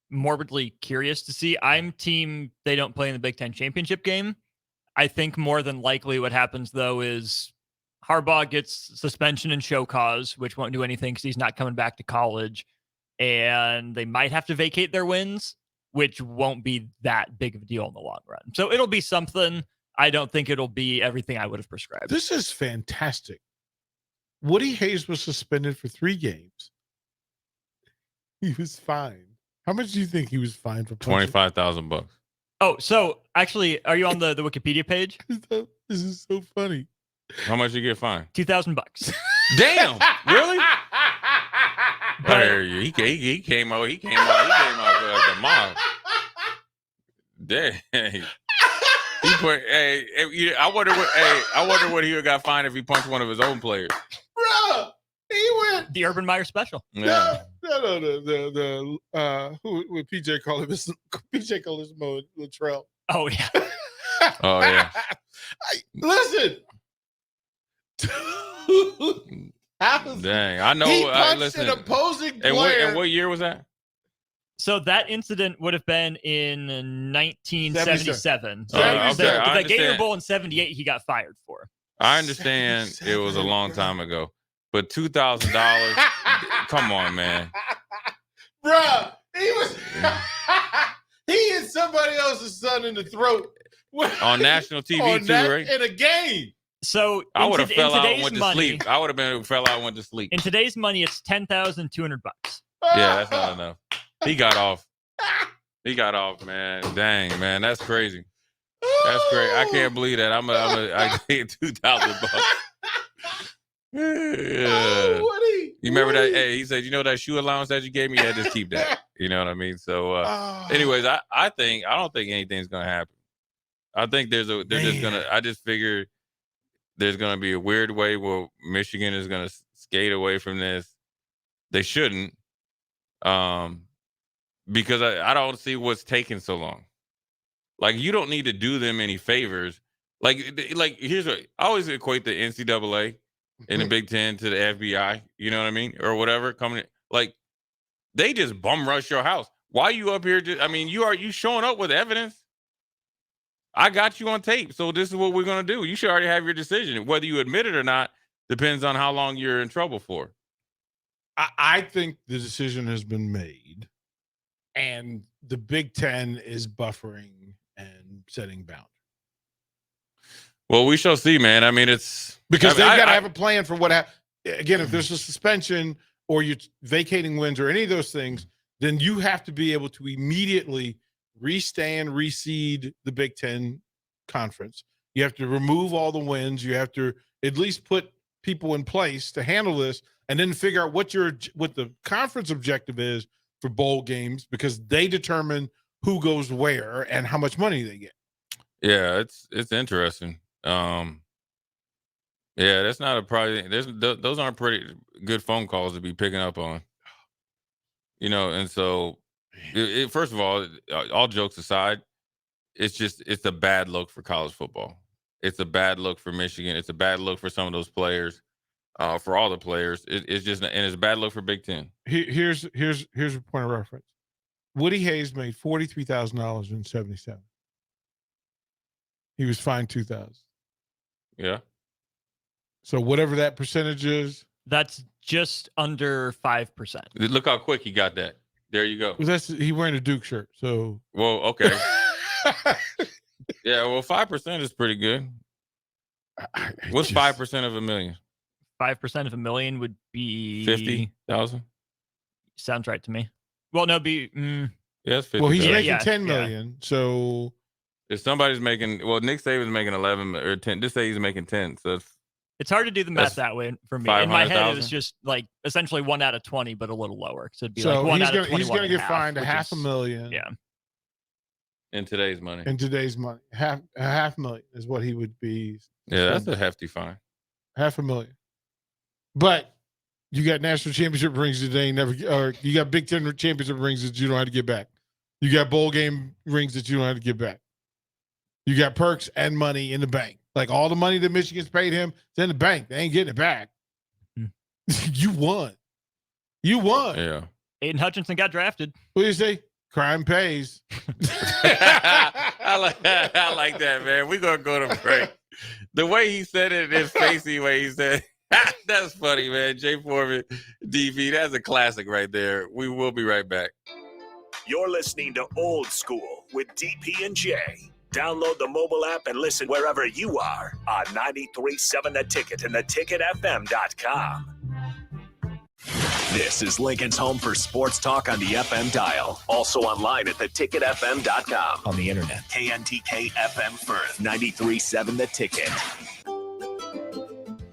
morbidly curious to see. I'm team they don't play in the Big Ten championship game. I think more than likely what happens, though, is Harbaugh gets suspension and show cause, which won't do anything because he's not coming back to college. And they might have to vacate their wins, which won't be that big of a deal in the long run. So it'll be something. I don't think it'll be everything I would have prescribed. This is fantastic. Woody Hayes was suspended for 3 games. He was fined. How much do you think he was fined for? $25,000. Oh, so actually, are you on the Wikipedia page? This is so funny. How much you get fined? $2,000. Damn, really? But, he came out like the mob. Dang. He put, I wonder what he would got fined if he punched one of his own players. Bro, he went the Urban Meyer special. Yeah. No, who would PJ call him? PJ called his Latrell. Oh yeah. Oh yeah. Listen. Dang, I know. He punched an opposing player. And what year was that? So that incident would have been in 1977. So the Gator Bowl in 78 he got fired for. I understand it was a long time ago, but $2,000, come on, man. Bruh, he hit somebody else's son in the throat. On national TV too, right? In a game. So I would have fell out and went to sleep. I would have been fell out and went to sleep. In today's money, it's $10,200. Yeah, that's not enough. He got off. He got off, man. Dang, man, that's crazy. That's great. I can't believe that. I paid $2,000. Yeah. You remember that? Hey, he said, you know that shoe allowance that you gave me? Yeah, just keep that. You know what I mean? So, anyways, I don't think anything's gonna happen. I think I just figure there's gonna be a weird way where Michigan is gonna skate away from this. They shouldn't. Because I don't see what's taking so long. Like, you don't need to do them any favors. Like here's what I always equate the NCAA and the Big Ten to the FBI. You know what I mean, or whatever. Coming like they just bum rush your house. Why you up here? You showing up with evidence. I got you on tape, so this is what we're gonna do. You should already have your decision. Whether you admit it or not depends on how long you're in trouble for. I think the decision has been made. And the Big Ten is buffering and setting boundaries. Well, we shall see, man. I mean, it's because they've got to have a plan for what happens. Again, if there's a suspension or you're vacating wins or any of those things, then you have to be able to immediately reseed the Big Ten conference. You have to remove all the wins. You have to at least put people in place to handle this, and then figure out what the conference objective is for bowl games, because they determine who goes where and how much money they get. Yeah, it's interesting. Yeah, that's not a probably. Those aren't pretty good phone calls to be picking up on. And so, first of all jokes aside, it's a bad look for college football. It's a bad look for Michigan. It's a bad look for some of those players, for all the players. It's a bad look for Big Ten. Here's a point of reference. Woody Hayes made $43,000 in 77. He was fined $2,000. Yeah. So whatever that percentage is, that's just under 5%. Look how quick he got that. There you go. Well, he's wearing a Duke shirt. So okay. Yeah, well, 5% is pretty good. What's 5% of $1 million? 5% of $1 million would be 50,000. Sounds right to me. Well, no, Yeah, it's 50. Well, he's making $10 million. So if somebody's making, Nick Saban's making 11 or 10. Just say he's making 10. So it's hard to do the math that way for me. In my head, it was just like essentially 1 out of 20, but a little lower. So it'd be like 1 out of 21. He's going to get fined $500,000. Yeah. In today's money. Half $500,000 is what he would be. Yeah, that's a hefty fine. $500,000. But you got national championship rings today, or you got Big Ten championship rings that you don't have to get back. You got bowl game rings that you don't have to get back. You got perks and money in the bank. Like all the money that Michigan's paid him, it's in the bank. They ain't getting it back. You won. Yeah. Aiden Hutchinson got drafted. What do you say? Crime pays. I like that, man. We're going to go to break. The way he said it, his facey way he said, that's funny, man. Jay Foreman, DV, that's a classic right there. We will be right back. You're listening to Old School with DP and J. Download the mobile app and listen wherever you are on 93.7 The Ticket and theticketfm.com. This is Lincoln's home for sports talk on the FM dial. Also online at theticketfm.com. On the internet. KNTK FM Firth, 93.7 The Ticket.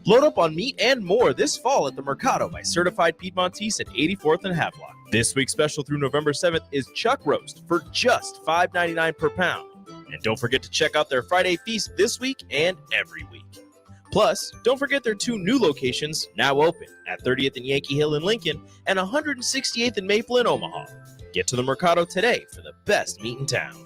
Load up on meat and more this fall at the Mercado by Certified Piedmontese at 84th and Havelock. This week's special through November 7th is chuck roast for just $5.99 per pound. And don't forget to check out their Friday feast this week and every week. Plus, don't forget their 2 new locations now open at 30th and Yankee Hill in Lincoln and 168th and Maple in Omaha. Get to the Mercado today for the best meat in town.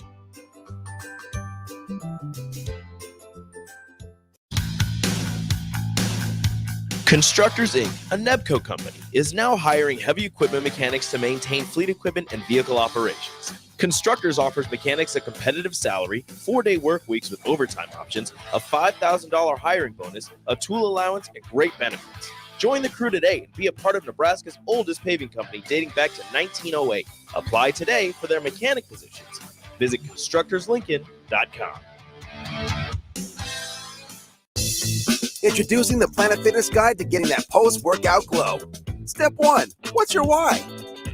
Constructors Inc., a Nebco company, is now hiring heavy equipment mechanics to maintain fleet equipment and vehicle operations. Constructors offers mechanics a competitive salary, 4-day work weeks with overtime options, a $5,000 hiring bonus, a tool allowance, and great benefits. Join the crew today and be a part of Nebraska's oldest paving company dating back to 1908. Apply today for their mechanic positions. Visit constructorslincoln.com. Introducing the Planet Fitness Guide to getting that post-workout glow. Step 1, what's your why?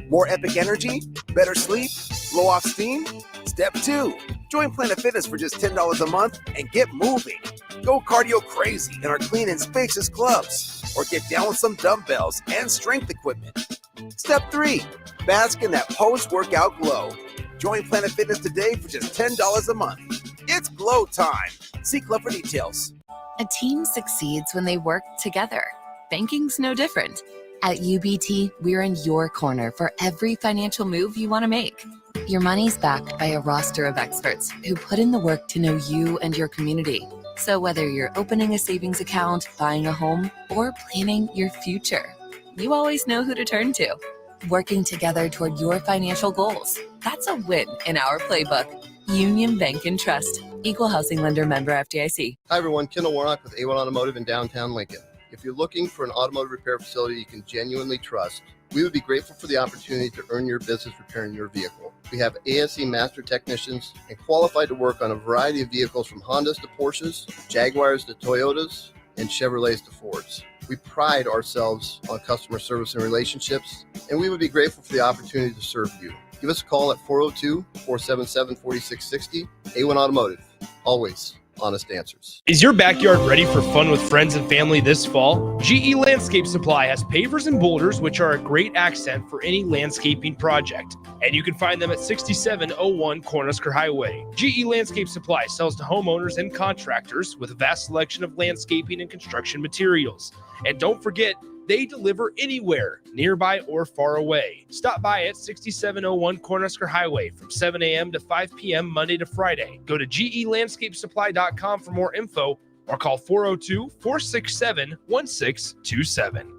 More epic energy? Better sleep? Blow off steam? Step 2, join Planet Fitness for just $10 a month and get moving. Go cardio crazy in our clean and spacious clubs, or get down with some dumbbells and strength equipment. Step 3, bask in that post-workout glow. Join Planet Fitness today for just $10 a month. It's glow time. See club for details. A team succeeds when they work together. Banking's no different. At UBT, we're in your corner for every financial move you want to make. Your money's backed by a roster of experts who put in the work to know you and your community. So whether you're opening a savings account, buying a home, or planning your future, you always know who to turn to. Working together toward your financial goals. That's a win in our playbook. Union Bank and Trust. Equal housing lender, member FDIC. Hi everyone, Kendall Warnock with A1 Automotive in downtown Lincoln. If you're looking for an automotive repair facility you can genuinely trust, We would be grateful for the opportunity to earn your business repairing your vehicle. We have ASE master technicians and qualified to work on a variety of vehicles from Hondas to Porsches, Jaguars to Toyotas, and Chevrolets to Fords. We pride ourselves on customer service and relationships, and we would be grateful for the opportunity to serve you. Give us a call at 402-477-4660. A1 Automotive. Always honest answers. Is your backyard ready for fun with friends and family this fall? GE Landscape Supply has pavers and boulders, which are a great accent for any landscaping project. And you can find them at 6701 Cornhusker Highway. GE Landscape Supply sells to homeowners and contractors with a vast selection of landscaping and construction materials. And don't forget, they deliver anywhere, nearby or far away. Stop by at 6701 Cornhusker Highway from 7 a.m. to 5 p.m. Monday to Friday. Go to gelandscapesupply.com for more info or call 402-467-1627.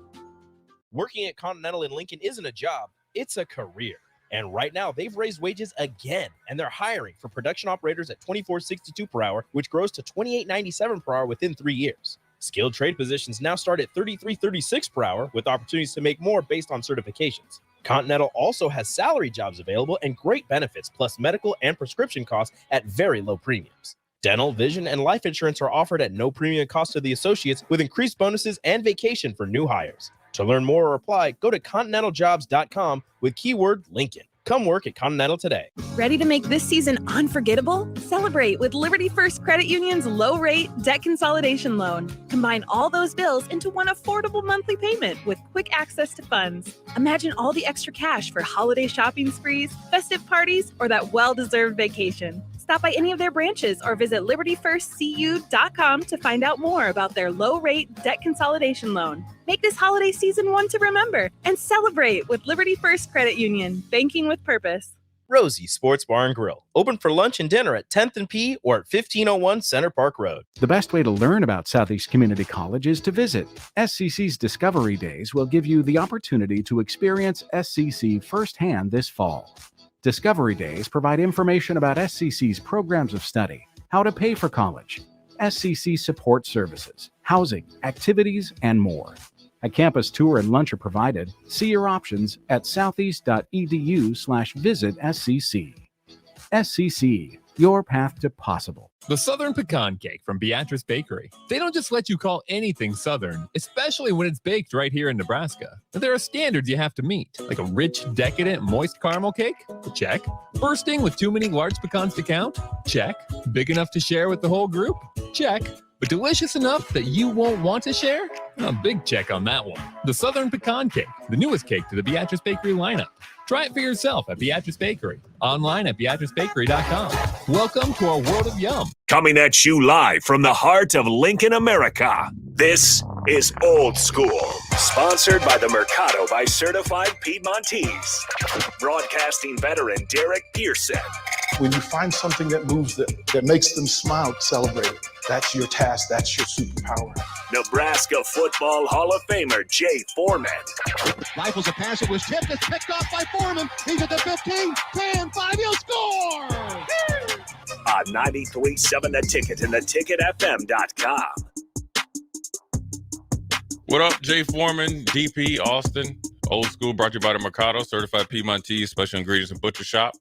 Working at Continental in Lincoln isn't a job, it's a career. And right now, they've raised wages again, and they're hiring for production operators at $24.62 per hour, which grows to $28.97 per hour within 3 years. Skilled trade positions now start at $33.36 per hour, with opportunities to make more based on certifications. Continental also has salary jobs available and great benefits, plus medical and prescription costs at very low premiums. Dental, vision, and life insurance are offered at no premium cost to the associates, with increased bonuses and vacation for new hires. To learn more or apply, go to continentaljobs.com with keyword Lincoln. Come work at Continental today. Ready to make this season unforgettable? Celebrate with Liberty First Credit Union's low-rate debt consolidation loan. Combine all those bills into one affordable monthly payment with quick access to funds. Imagine all the extra cash for holiday shopping sprees, festive parties, or that well-deserved vacation. Stop by any of their branches or visit libertyfirstcu.com to find out more about their low-rate debt consolidation loan. Make this holiday season one to remember and celebrate with Liberty First Credit Union, banking with purpose. Rosie's Sports Bar and Grill, open for lunch and dinner at 10th and P or at 1501 Center Park Road. The best way to learn about Southeast Community College is to visit. SCC's Discovery Days will give you the opportunity to experience SCC firsthand this fall. Discovery Days provide information about SCC's programs of study, how to pay for college, SCC support services, housing, activities, and more. A campus tour and lunch are provided. See your options at southeast.edu/visit SCC. SCC, your path to possible. The Southern Pecan Cake from Beatrice Bakery. They don't just let you call anything Southern, especially when it's baked right here in Nebraska. There are standards you have to meet, like a rich, decadent, moist caramel cake? Check. Bursting with too many large pecans to count? Check. Big enough to share with the whole group? Check. But delicious enough that you won't want to share? A big check on that one. The Southern Pecan Cake, the newest cake to the Beatrice Bakery lineup. Try it for yourself at Beatrice Bakery. Online at beatricebakery.com. Welcome to our world of yum. Coming at you live from the heart of Lincoln, America. This is Old School, sponsored by the Mercado by Certified Piedmontese. Broadcasting veteran Derek Pearson. When you find something that moves them, that makes them smile, celebrate it. That's your task. That's your superpower. Nebraska Football Hall of Famer Jay Foreman. Rifles a pass. It was tipped. It's picked off by Foreman. He's at the 15, 10, 5. He'll score! On 93.7 The Ticket and theticketfm.com. What up, Jay Foreman, DP, Austin. Old School brought to you by the Mercado, Certified Piedmontese, Special Ingredients and Butcher Shop.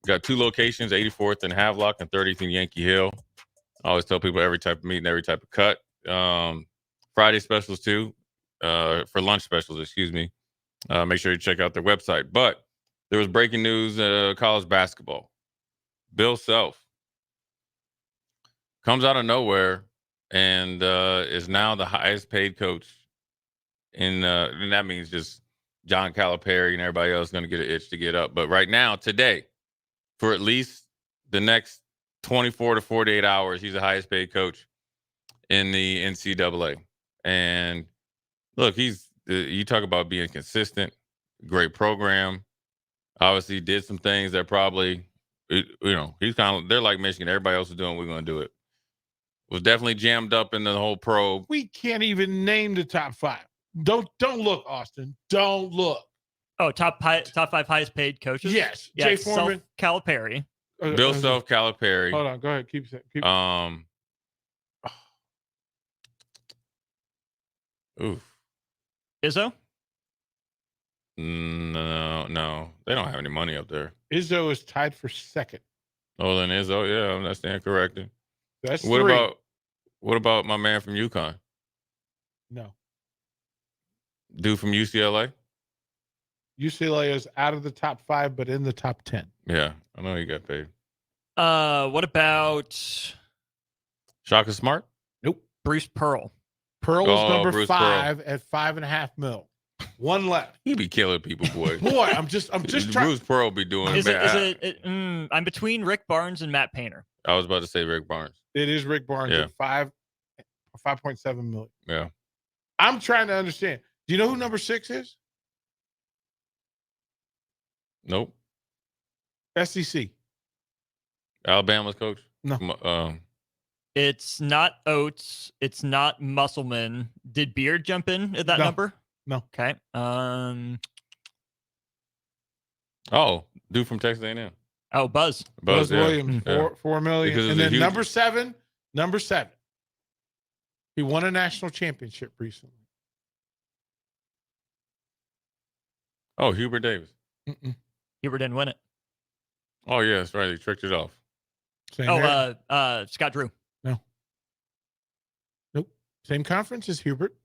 Got two locations, 84th and Havelock and 30th and Yankee Hill. I always tell people every type of meat and every type of cut. Friday specials too, for lunch specials, excuse me. Make sure you check out their website. But there was breaking news, college basketball. Bill Self comes out of nowhere and is now the highest paid coach. And that means just John Calipari and everybody else is going to get an itch to get up. But right now, today, for at least the next 24 to 48 hours, he's the highest paid coach in the NCAA. And look, you talk about being consistent, great program. Obviously did some things that probably, he's kind of, they're like Michigan. Everybody else is doing, we're going to do it. Was definitely jammed up in the whole probe. We can't even name the top five. Don't look, Austin. Don't look. Oh, top five highest paid coaches? Yes. Yeah, Jay Foreman. Calipari. Bill Self, Calipari. Hold on. Go ahead. Keep Oof. Izzo? No. They don't have any money up there. Izzo is tied for second. Oh, then Izzo, yeah, I stand corrected. That's what 3. What about my man from UConn? No. Dude from UCLA? UCLA is out of the top 5, but in the top 10. Yeah, I know he got paid. What about Shaka Smart? Nope. Bruce Pearl? Pearl is number 5 at $5.5 million. One left. He be killing people, boy. Boy, I'm just trying. Bruce Pearl be doing. I'm between Rick Barnes and Matt Painter. I was about to say Rick Barnes. It is Rick Barnes Yeah. at 5.7 million. Yeah. I'm trying to understand. Do you know who number 6 is? Nope. SEC. Alabama's coach? No. It's not Oates. It's not Musselman. Did Beard jump in at that number? No. Okay. Dude from Texas A&M. Oh, Buzz Williams, Yeah. 4 million. Because And then huge- number 7. He won a national championship recently. Oh, Hubert Davis. Hubert didn't win it. Oh, yeah, that's right. He tricked it off. Scott Drew. No. Nope. Same conference as Hubert.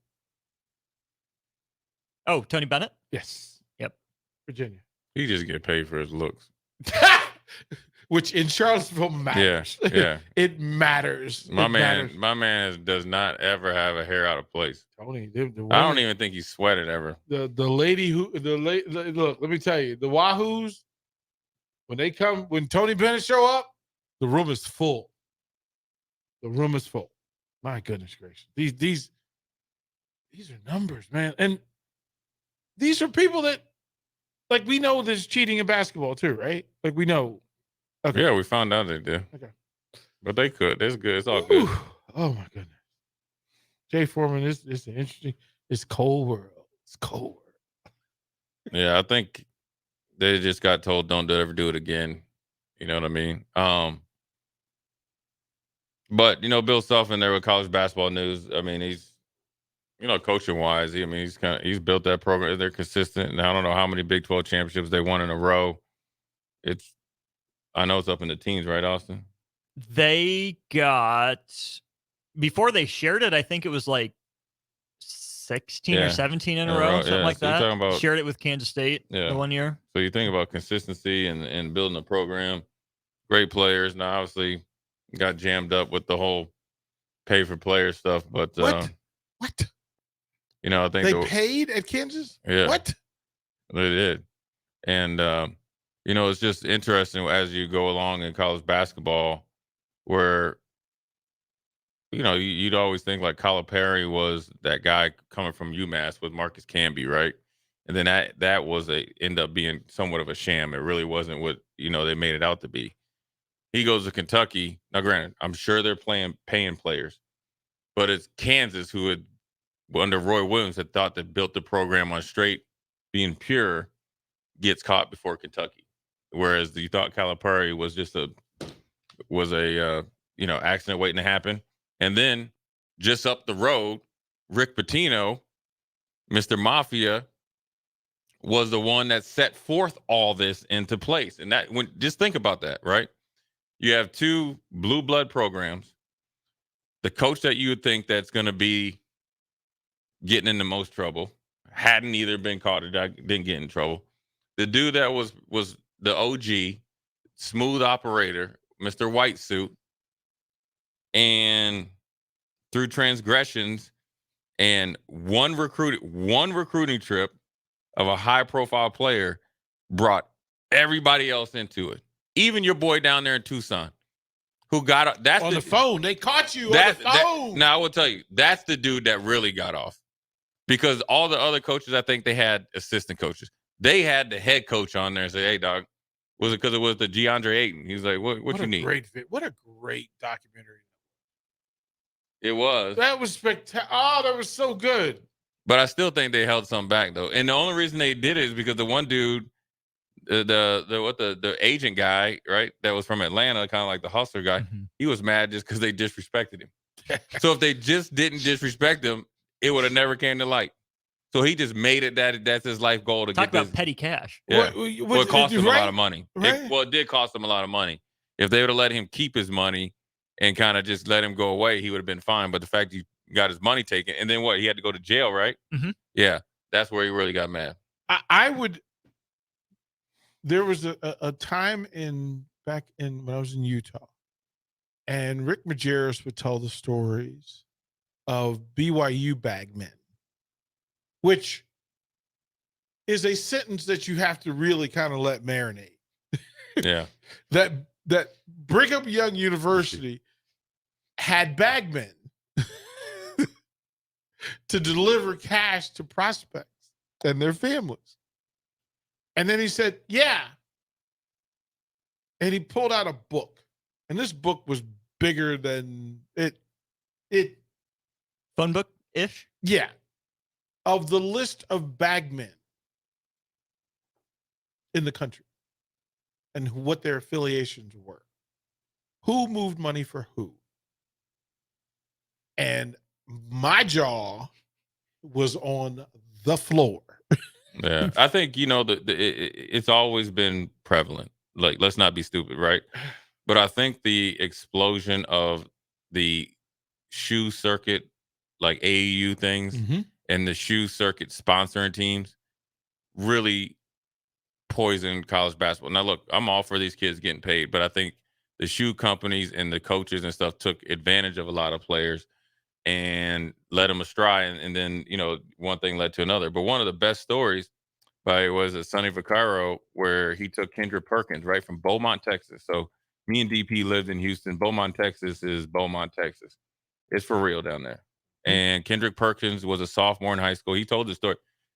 Oh, Tony Bennett? Yes. Yep. Virginia. He just get paid for his looks. Which in Charlottesville matters. Yeah. It matters. My It man matters. does not ever have a hair out of place. Tony, I don't even think he sweated ever. The lady who look, let me tell you, the Wahoos, when Tony Bennett show up, the room is full. The room is full. My goodness gracious. These are numbers, man. And these are people that, like, we know there's cheating in basketball too, right? Like, we know. Okay. Yeah, we found out they did. Okay. But they could. It's good. It's all good. Oh my goodness. Jay Foreman, this is interesting. It's cold world. It's cold world. Yeah, I think they just got told don't ever do it again. You know what I mean? But Bill Self in there with college basketball news. I mean, he's coaching wise. He's built that program. They're consistent, and I don't know how many Big 12 championships they won in a row. I know it's up in the teens, right, Austin? They got, before they shared it, I think it was like 16 or 17 in a row, something like so you're that. talking about- Shared it with Kansas State the one year. So you think about consistency and building a program, great players. Now, obviously, got jammed up with the whole pay for player stuff, but What? I think They paid at Kansas? Yeah. What? They did. And it's just interesting as you go along in college basketball where you'd always think like Calipari was that guy coming from UMass with Marcus Camby, right? And then that was end up being somewhat of a sham. It really wasn't what they made it out to be. He goes to Kentucky. Now, granted, I'm sure they're paying players, but it's Kansas who had, under Roy Williams, had thought that built the program on straight being pure, gets caught before Kentucky. Whereas you thought Calipari was just a accident waiting to happen. And then just up the road, Rick Pitino, Mr. Mafia, was the one that set forth all this into place. And just think about that, right? You have two blue blood programs. The coach that you would think that's going to be getting in the most trouble hadn't either been caught or didn't get in trouble. The dude that was the OG, smooth operator, Mr. White Suit, and through transgressions and one recruiting trip of a high-profile player brought everybody else into it. Even your boy down there in Tucson, who got that's on the phone. They caught you on the phone. Now I will tell you, that's the dude that really got off, because all the other coaches, I think they had assistant coaches. They had the head coach on there and say, "Hey, dog, was it because it was the DeAndre Ayton?" He's like, "What you need?" What a great documentary. It was. That was spectacular. Oh, that was so good. But I still think they held something back though, and the only reason they did it is because the one dude, the agent guy, right, that was from Atlanta, kind of like the hustler guy, he was mad just because they disrespected him. So if they just didn't disrespect him, it would have never came to light. So he just made it that's his life goal to Talk get about this. petty cash. Yeah. Well, it cost him a lot of money. Right? It did cost him a lot of money. If they would have let him keep his money and kind of just let him go away, he would have been fine. But the fact he got his money taken, and then what? He had to go to jail, right? Mm-hmm. Yeah, that's where he really got mad. I would. There was a time back when I was in Utah, and Rick Majerus would tell the stories of BYU bagmen, which is a sentence that you have to really kind of let marinate. Yeah. that Brigham Young University had bagmen to deliver cash to prospects and their families. And then he said, yeah. And he pulled out a book. And this book was bigger than it. Fun book-ish? Yeah. Of the list of bagmen in the country and what their affiliations were. Who moved money for who? And my jaw was on the floor. Yeah, I think it's always been prevalent. Like, let's not be stupid, right? But I think the explosion of the shoe circuit, like AAU things, and the shoe circuit sponsoring teams, really poisoned college basketball. Now, look, I'm all for these kids getting paid, but I think the shoe companies and the coaches and stuff took advantage of a lot of players and led them astray. And then, one thing led to another. But one of the best stories was a Sonny Vaccaro, where he took Kendrick Perkins, right, from Beaumont, Texas. So me and DP lived in Houston. Beaumont, Texas is Beaumont, Texas. It's for real down there. And Kendrick Perkins was a sophomore in high school. He told the story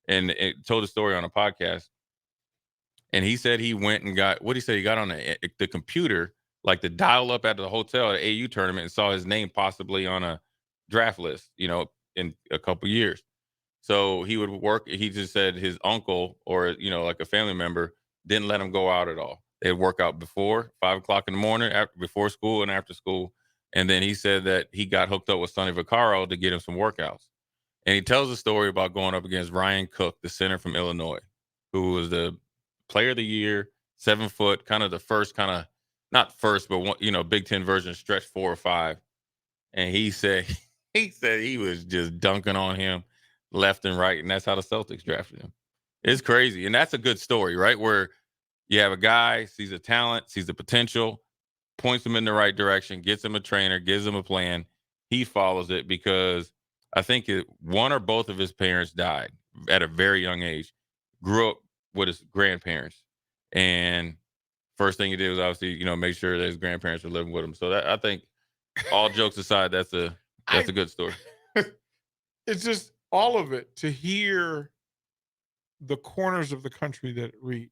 told the story on a podcast. And he said he went and got, what did he say? He got on the computer, like the dial up at the hotel at the AU tournament, and saw his name possibly on a draft list, in a couple years. So he would work. He just said his uncle or, like a family member didn't let him go out at all. They'd work out before 5 o'clock in the morning, before school and after school. And then he said that he got hooked up with Sonny Vaccaro to get him some workouts. And he tells a story about going up against Ryan Cook, the center from Illinois, who was the player of the year, 7 foot, kind of the first not first, but one, Big Ten version, stretch 4 or 5. And he said he was just dunking on him left and right. And that's how the Celtics drafted him. It's crazy. And that's a good story, right? Where you have a guy, sees a talent, sees the potential, points him in the right direction, gets him a trainer, gives him a plan. He follows it because I think one or both of his parents died at a very young age, grew up with his grandparents. And first thing he did was obviously, make sure that his grandparents were living with him. So I think, all jokes aside, that's a good story. It's just all of it, to hear the corners of the country that it reached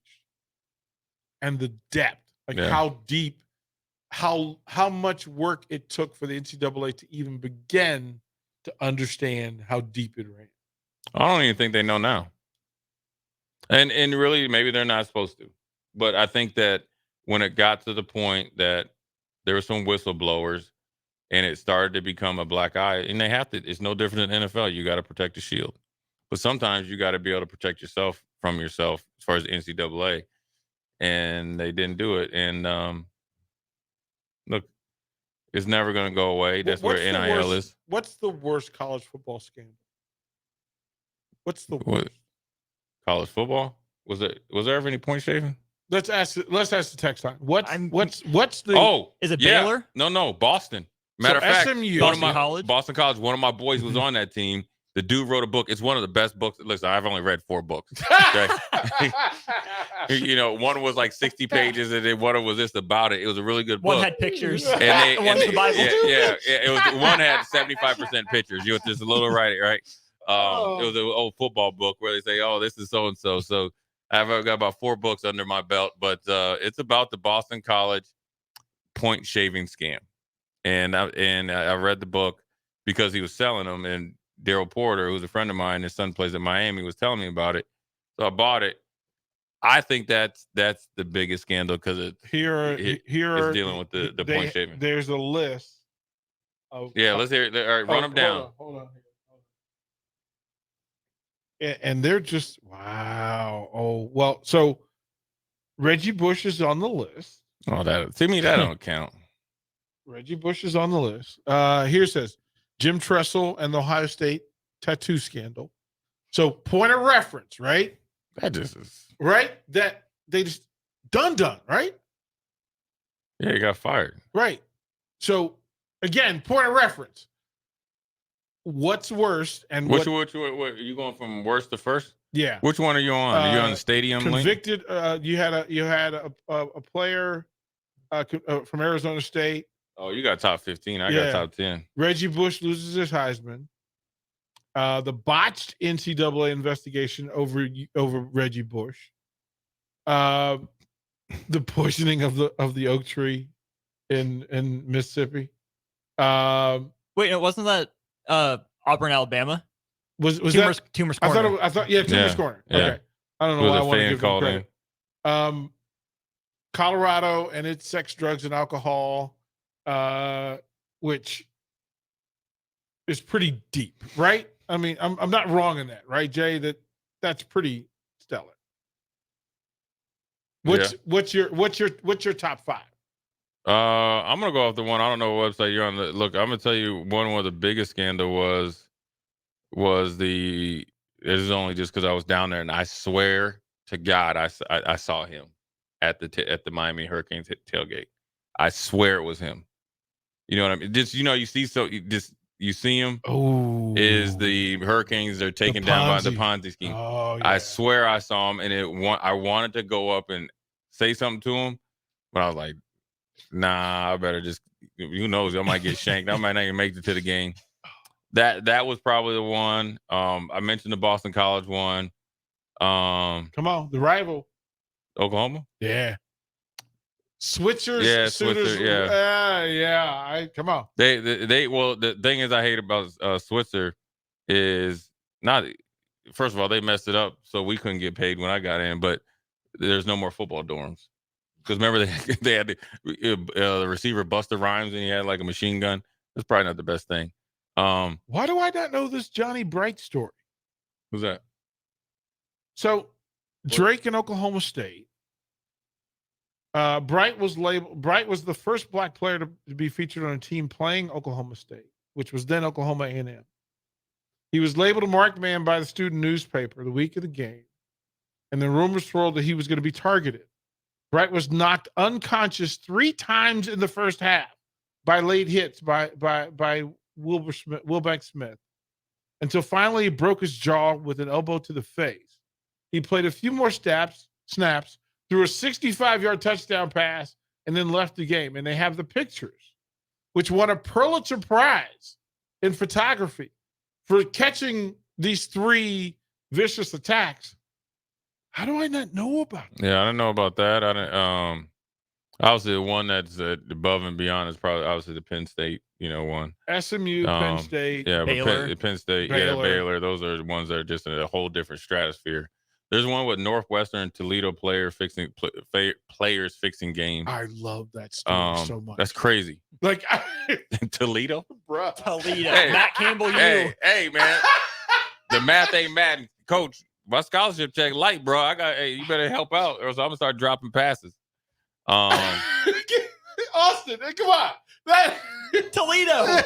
and the depth, how deep, how much work it took for the NCAA to even begin to understand how deep it ran. I don't even think they know now. And really, maybe they're not supposed to. But I think that when it got to the point that there were some whistleblowers and it started to become a black eye, and they have to, it's no different than NFL. You got to protect the shield. But sometimes you got to be able to protect yourself from yourself as far as the NCAA. And they didn't do it. And look, it's never going to go away. That's where NIL is. What's the worst college football scandal? What's the worst? College football? Was there ever any point shaving? Let's ask the text line. What's the? Oh, is it yeah. Baylor? No, Boston. Matter of fact, SMU. Boston College. One of my boys was on that team. The dude wrote a book. It's one of the best books. Listen, I've only read 4 books. Okay? One was like 60 pages, and then one was just about it. It was a really good book. One had pictures. One's the Bible. Yeah. It was one had 75% pictures. You was just a little right. It was an old football book where they say, "Oh, this is so and so." So I've got about 4 books under my belt, but it's about the Boston College point shaving scam. And I read the book because he was selling them, and Daryl Porter, who's a friend of mine, his son plays at Miami, was telling me about it. So I bought it. I think that's the biggest scandal because it's dealing with the point shaving. There's a list of let's hear it. All right, run them down. Hold on. and they're just wow. Oh well, so Reggie Bush is on the list. Oh, that to me that don't count. Reggie Bush is on the list. Here it says Jim Tressel and the Ohio State tattoo scandal. So point of reference, right? That just is right. That they just done, right? Yeah, he got fired. Right. So again, point of reference. What's worse? And what are you going from worst to first? Yeah. Which one are you on? Are you on the stadium link? Convicted. You had a player from Arizona State. Oh, you got top 15. I got top 10. Reggie Bush loses his Heisman. The botched NCAA investigation over Reggie Bush. The poisoning of the oak tree in Mississippi. Wait, no, wasn't that Auburn, Alabama? Was Tumor's Corner? I thought Tumor's Corner. Yeah. Okay. I don't know why I want to give them credit. In. Colorado and its sex, drugs, and alcohol, which is pretty deep, right? I mean, I'm not wrong in that, right, Jay? That's pretty stellar. What's your top 5? I'm gonna go off the one. I don't know what website you're on. Look, I'm gonna tell you one of the biggest scandal was the. It is only just because I was down there, and I swear to God, I saw him at the Miami Hurricanes tailgate. I swear it was him. You know what I mean? Just you see him. Oh, is the Hurricanes are taken down by the Ponzi scheme? Oh, yeah. I swear I saw him, and I wanted to go up and say something to him, but I was like, nah, I better just. Who knows? I might get shanked. I might not even make it to the game. That was probably the one. I mentioned the Boston College one. Come on, the rival, Oklahoma. Yeah. Switzers, yeah, suitors, Switzer, yeah. Come on. They well, the thing is I hate about Switzer is not. First of all, they messed it up, so we couldn't get paid when I got in. But there's no more football dorms because remember they had the receiver Busta Rhymes and he had like a machine gun. That's probably not the best thing. Why do I not know this Johnny Bright story? Who's that? So Drake in Oklahoma State. Bright was the first black player to be featured on a team playing Oklahoma State, which was then Oklahoma A&M. He was labeled a marked man by the student newspaper the week of the game, and the rumors swirled that he was going to be targeted. Bright was knocked unconscious 3 times in the first half by late hits by Wilbank Smith, until finally he broke his jaw with an elbow to the face. He played a few more snaps, threw a 65-yard touchdown pass, and then left the game. And they have the pictures, which won a Pulitzer Prize in photography for catching these 3 vicious attacks. How do I not know about that? Yeah, I don't know about that. I don't. Obviously, the one that's above and beyond is probably obviously the Penn State, one. SMU, Penn State, yeah, Baylor. But Penn State, Baylor. Those are the ones that are just in a whole different stratosphere. There's one with Northwestern Toledo players fixing games. I love that story so much. That's crazy. Like Toledo, bro. Toledo. Matt Campbell, you. Hey, man. The math ain't mad, Coach. My scholarship check light, bro. You better help out, or else I'm gonna start dropping passes. Austin, hey, come on. Toledo.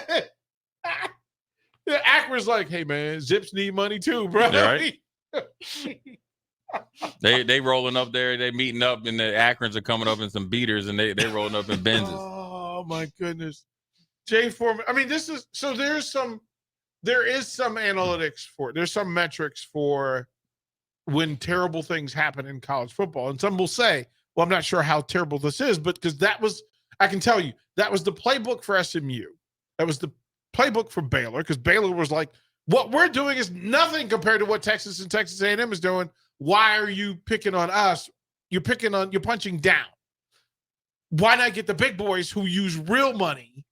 Akron's like, hey man, Zips need money too, bro. Right. They rolling up there, they meeting up, and the Akrons are coming up in some beaters, and they rolling up in Benzes. Oh my goodness. Jay Foreman. I mean, there is some analytics for it. There's some metrics for when terrible things happen in college football. And some will say, well, I'm not sure how terrible this is, but because I can tell you, that was the playbook for SMU. That was the playbook for Baylor, because Baylor was like, what we're doing is nothing compared to what Texas and Texas A&M is doing. Why are you picking on us? You're punching down. Why not get the big boys who use real money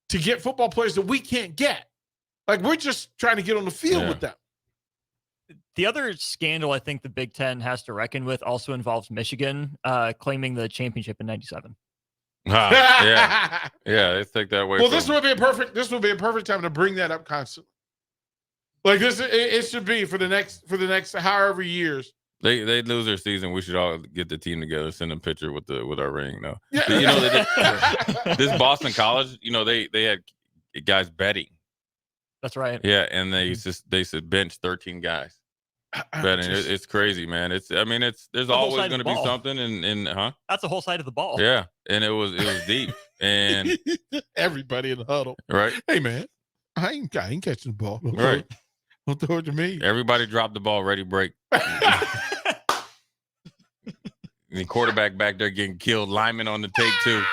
to get football players that we can't get? Like, we're just trying to get on the field with them. The other scandal I think the Big Ten has to reckon with also involves Michigan claiming the championship in '97. Yeah, let's take that away. Well, this would be a perfect time to bring that up constantly. Like this, it should be for the next however years. They lose their season. We should all get the team together, send a picture with our ring. No, yeah. You know, this Boston College, you know, they had guys betting. That's right. Yeah, and they said bench 13 guys betting. It's crazy, man. There's always going to be something, and That's the whole side of the ball. Yeah, and it was deep, and everybody in the huddle, right? Hey, man, I ain't catching the ball, right? Don't throw it to me. Everybody dropped the ball, ready break. The quarterback back there getting killed. Lineman on the take too.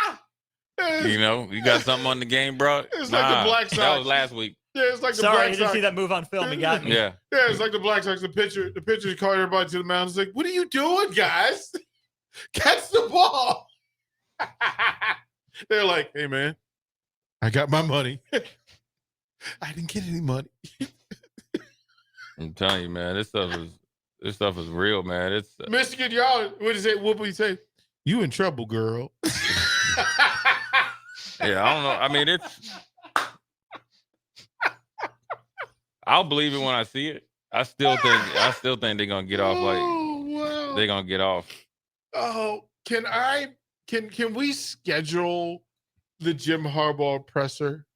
You know, you got something on the game, bro. It's like the Black Sox. That was last week. Yeah, it's like the Sorry, Black I didn't Sox. see that move on film. It got me. Yeah, it's like the Black Sox. The pitcher called everybody to the mound. It's like, what are you doing, guys? Catch the ball. They're like, hey, man, I got my money. I didn't get any money. I'm telling you, man, this stuff is real, man. It's Michigan, y'all. What is it? What would you say? You in trouble, girl. Yeah, I don't know. I mean, I'll believe it when I see it. I still think they're gonna get off. Like they're gonna get off. Oh, can we schedule the Jim Harbaugh presser?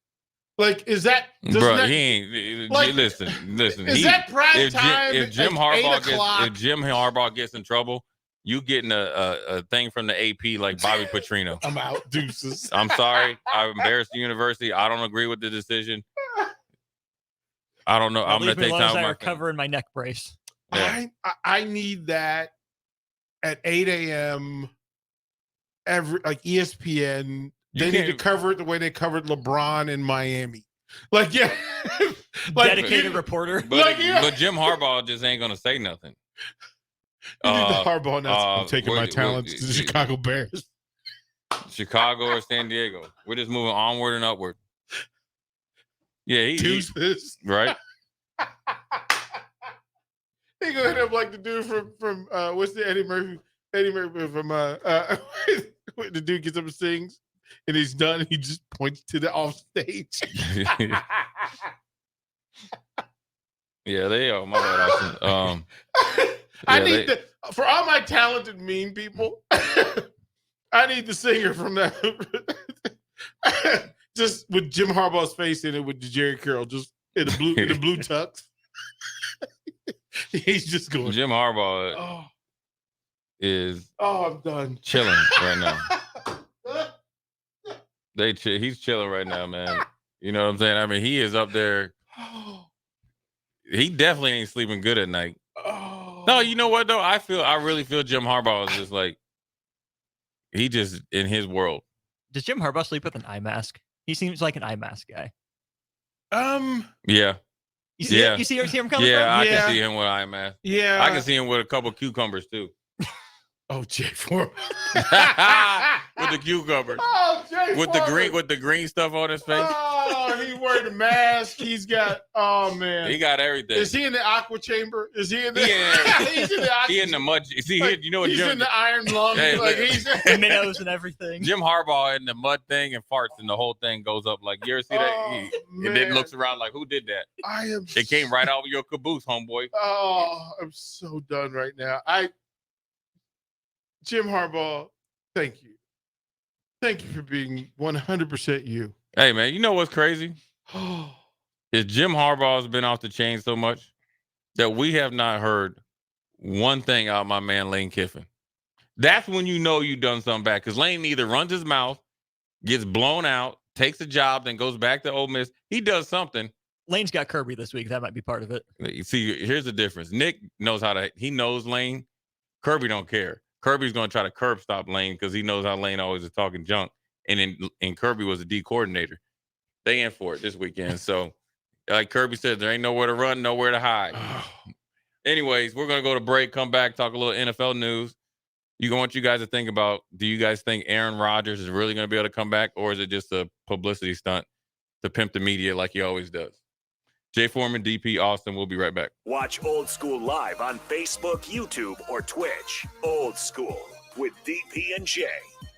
Like, is that bro? He ain't. Like, listen. Is that prime time? If Jim Harbaugh gets in trouble, you getting a thing from the AP like Bobby Petrino. I'm out. Deuces. I'm sorry. I embarrassed the university. I don't agree with the decision. I don't know. I'm gonna take time. I recover in my neck brace. Yeah. I need that at 8 a.m. every ESPN. They need to cover it the way they covered LeBron in Miami. Like, yeah. Dedicated reporter. But Jim Harbaugh just ain't gonna say nothing. You need the Harbaugh announcement. I'm taking my talents to the Chicago Bears. Chicago or San Diego. We're just moving onward and upward. Yeah, he's right. He gonna hit up like the dude from what's the Eddie Murphy from the dude gets up and sings and he's done and he just points to the off stage. Yeah, they are. My bad, Austin. I need for all my talented mean people, I need the singer from that. Just with Jim Harbaugh's face in it with the Jerry Curl, just in the blue tux. He's just going. Jim Harbaugh is. Oh, I'm done. Chilling right now. He's chilling right now, man. You know what I'm saying? I mean, he is up there. He definitely ain't sleeping good at night. No, you know what though? I really feel Jim Harbaugh is just like he just in his world. Does Jim Harbaugh sleep with an eye mask? He seems like an eye mask guy. Yeah. You see him coming from? I can see him with eye mask. Yeah. I can see him with a couple cucumbers too. Oh, Jay Foreman. With the cucumbers. Oh, Jay with Foreman. the green stuff on his face. Oh, he wearing the mask. He's got. Oh man. He got everything. Is he in the aqua chamber? Is he in the? He's in the aqua. He in the mud. See, you know what? He's in the iron lung. He's the minnows and everything. Jim Harbaugh in the mud thing and farts and the whole thing goes up. Like you ever see that? And then looks around like, who did that? It came right out of your caboose, homeboy. Oh, I'm so done right now. Jim Harbaugh, thank you. Thank you for being 100% you. Hey, man, you know what's crazy? Is Jim Harbaugh has been off the chain so much that we have not heard one thing out of my man Lane Kiffin. That's when you know you've done something bad because Lane either runs his mouth, gets blown out, takes a job, then goes back to Ole Miss. He does something. Lane's got Kirby this week. That might be part of it. You see, here's the difference. Nick knows he knows Lane. Kirby don't care. Kirby's going to try to curb stop Lane because he knows how Lane always is talking junk. And Kirby was a D coordinator. They in for it this weekend. So, like Kirby said, there ain't nowhere to run, nowhere to hide. Anyways, we're going to go to break, come back, talk a little NFL news. I want you guys to think about, do you guys think Aaron Rodgers is really going to be able to come back, or is it just a publicity stunt to pimp the media like he always does? Jay Foreman, DP, Austin. We'll be right back. Watch Old School live on Facebook, YouTube, or Twitch. Old School with DP and Jay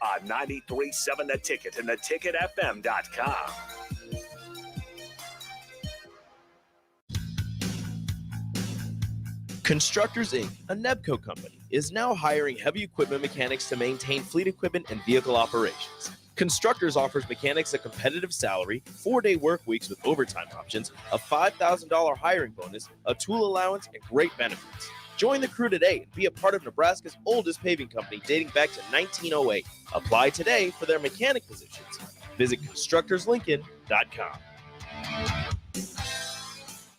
on 93.7 The Ticket and theticketfm.com. Constructors Inc., a Nebco company, is now hiring heavy equipment mechanics to maintain fleet equipment and vehicle operations. Constructors offers mechanics a competitive salary, 4-day work weeks with overtime options, a $5,000 hiring bonus, a tool allowance, and great benefits. Join the crew today and be a part of Nebraska's oldest paving company dating back to 1908. Apply today for their mechanic positions. Visit constructorslincoln.com.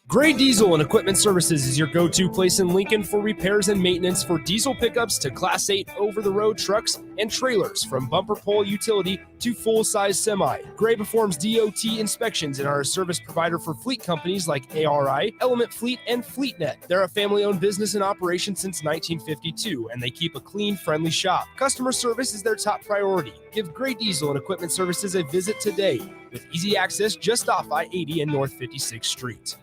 Gray Diesel and Equipment Services is your go-to place in Lincoln for repairs and maintenance for diesel pickups to Class 8 over-the-road trucks and trailers, from bumper pole utility to full-size semi. Gray performs DOT inspections and are a service provider for fleet companies like ARI, Element Fleet, and FleetNet. They're a family-owned business in operation since 1952, and they keep a clean, friendly shop. Customer service is their top priority. Give Gray Diesel and Equipment Services a visit today, with easy access just off I-80 and North 56th Street.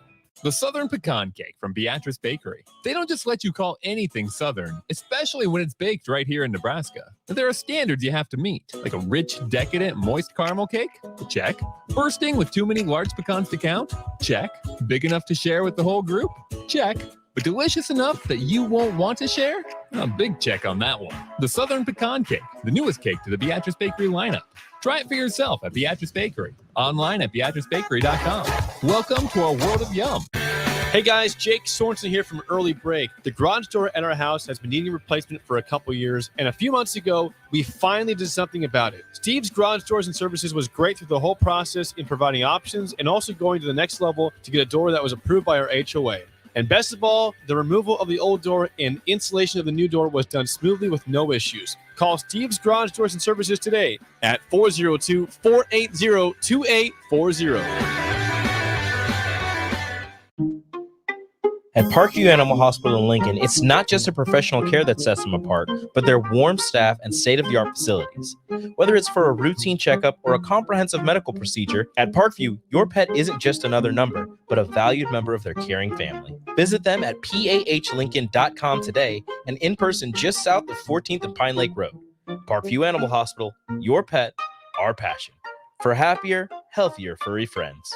The Southern Pecan Cake from Beatrice Bakery. They don't just let you call anything Southern, especially when it's baked right here in Nebraska. There are standards you have to meet, like a rich, decadent, moist caramel cake? Check. Bursting with too many large pecans to count? Check. Big enough to share with the whole group? Check. But delicious enough that you won't want to share? A big check on that one. The Southern Pecan Cake, the newest cake to the Beatrice Bakery lineup. Try it for yourself at Beatrice Bakery. Online at beatricebakery.com. Welcome to our world of yum. Hey guys, Jake Sorensen here from Early Break. The garage door at our house has been needing replacement for a couple years, and a few months ago, we finally did something about it. Steve's Garage Doors and Services was great through the whole process in providing options and also going to the next level to get a door that was approved by our HOA. And best of all, the removal of the old door and installation of the new door was done smoothly with no issues. Call Steve's Garage Doors and Services today at 402-480-2840. At Parkview Animal Hospital in Lincoln, it's not just a professional care that sets them apart, but their warm staff and state-of-the-art facilities. Whether it's for a routine checkup or a comprehensive medical procedure, at Parkview, your pet isn't just another number, but a valued member of their caring family. Visit them at pahlincoln.com today and in person just south of 14th and Pine Lake Road. Parkview Animal Hospital, your pet, our passion. For happier, healthier furry friends.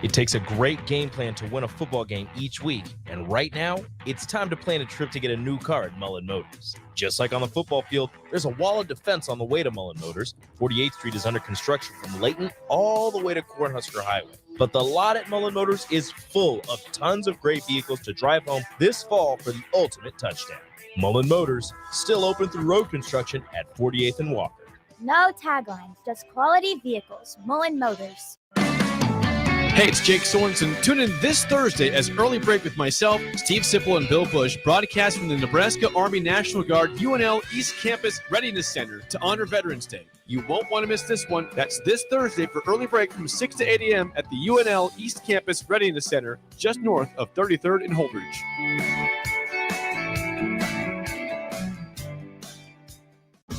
It takes a great game plan to win a football game each week, and right now, it's time to plan a trip to get a new car at Mullen Motors. Just like on the football field, there's a wall of defense on the way to Mullen Motors. 48th Street is under construction from Layton all the way to Cornhusker Highway. But the lot at Mullen Motors is full of tons of great vehicles to drive home this fall for the ultimate touchdown. Mullen Motors, still open through road construction at 48th and Walker. No taglines, just quality vehicles. Mullen Motors. Hey, it's Jake Sorensen. Tune in this Thursday as Early Break with myself, Steve Sipple, and Bill Bush broadcast from the Nebraska Army National Guard UNL East Campus Readiness Center to honor Veterans Day. You won't want to miss this one. That's this Thursday for Early Break from 6 to 8 a.m. at the UNL East Campus Readiness Center, just north of 33rd and Holdridge.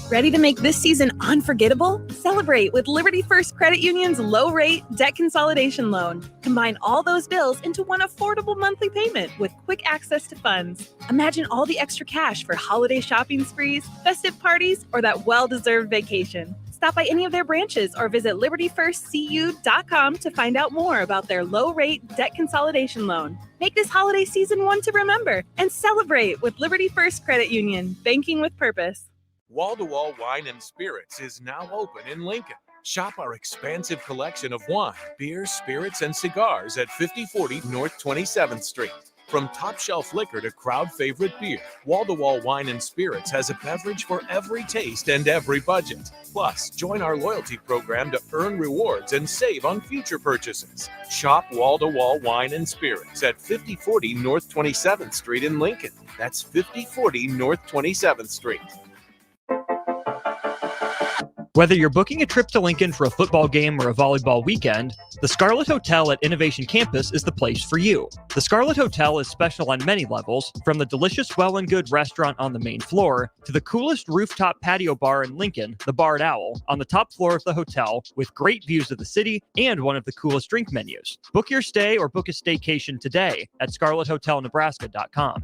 Ready to make this season unforgettable? Celebrate with Liberty First Credit Union's low-rate debt consolidation loan. Combine all those bills into one affordable monthly payment with quick access to funds. Imagine all the extra cash for holiday shopping sprees, festive parties, or that well-deserved vacation. Stop by any of their branches or visit libertyfirstcu.com to find out more about their low-rate debt consolidation loan. Make this holiday season one to remember and celebrate with Liberty First Credit Union, banking with purpose. Wall-to-Wall Wine and Spirits is now open in Lincoln. Shop our expansive collection of wine, beer, spirits, and cigars at 5040 North 27th Street. From top-shelf liquor to crowd-favorite beer, Wall-to-Wall Wine and Spirits has a beverage for every taste and every budget. Plus, join our loyalty program to earn rewards and save on future purchases. Shop Wall-to-Wall Wine and Spirits at 5040 North 27th Street in Lincoln. That's 5040 North 27th Street. Whether you're booking a trip to Lincoln for a football game or a volleyball weekend, the Scarlet Hotel at Innovation Campus is the place for you. The Scarlet Hotel is special on many levels, from the delicious Well and Good restaurant on the main floor to the coolest rooftop patio bar in Lincoln, the Barred Owl, on the top floor of the hotel with great views of the city and one of the coolest drink menus. Book your stay or book a staycation today at scarlethotelnebraska.com.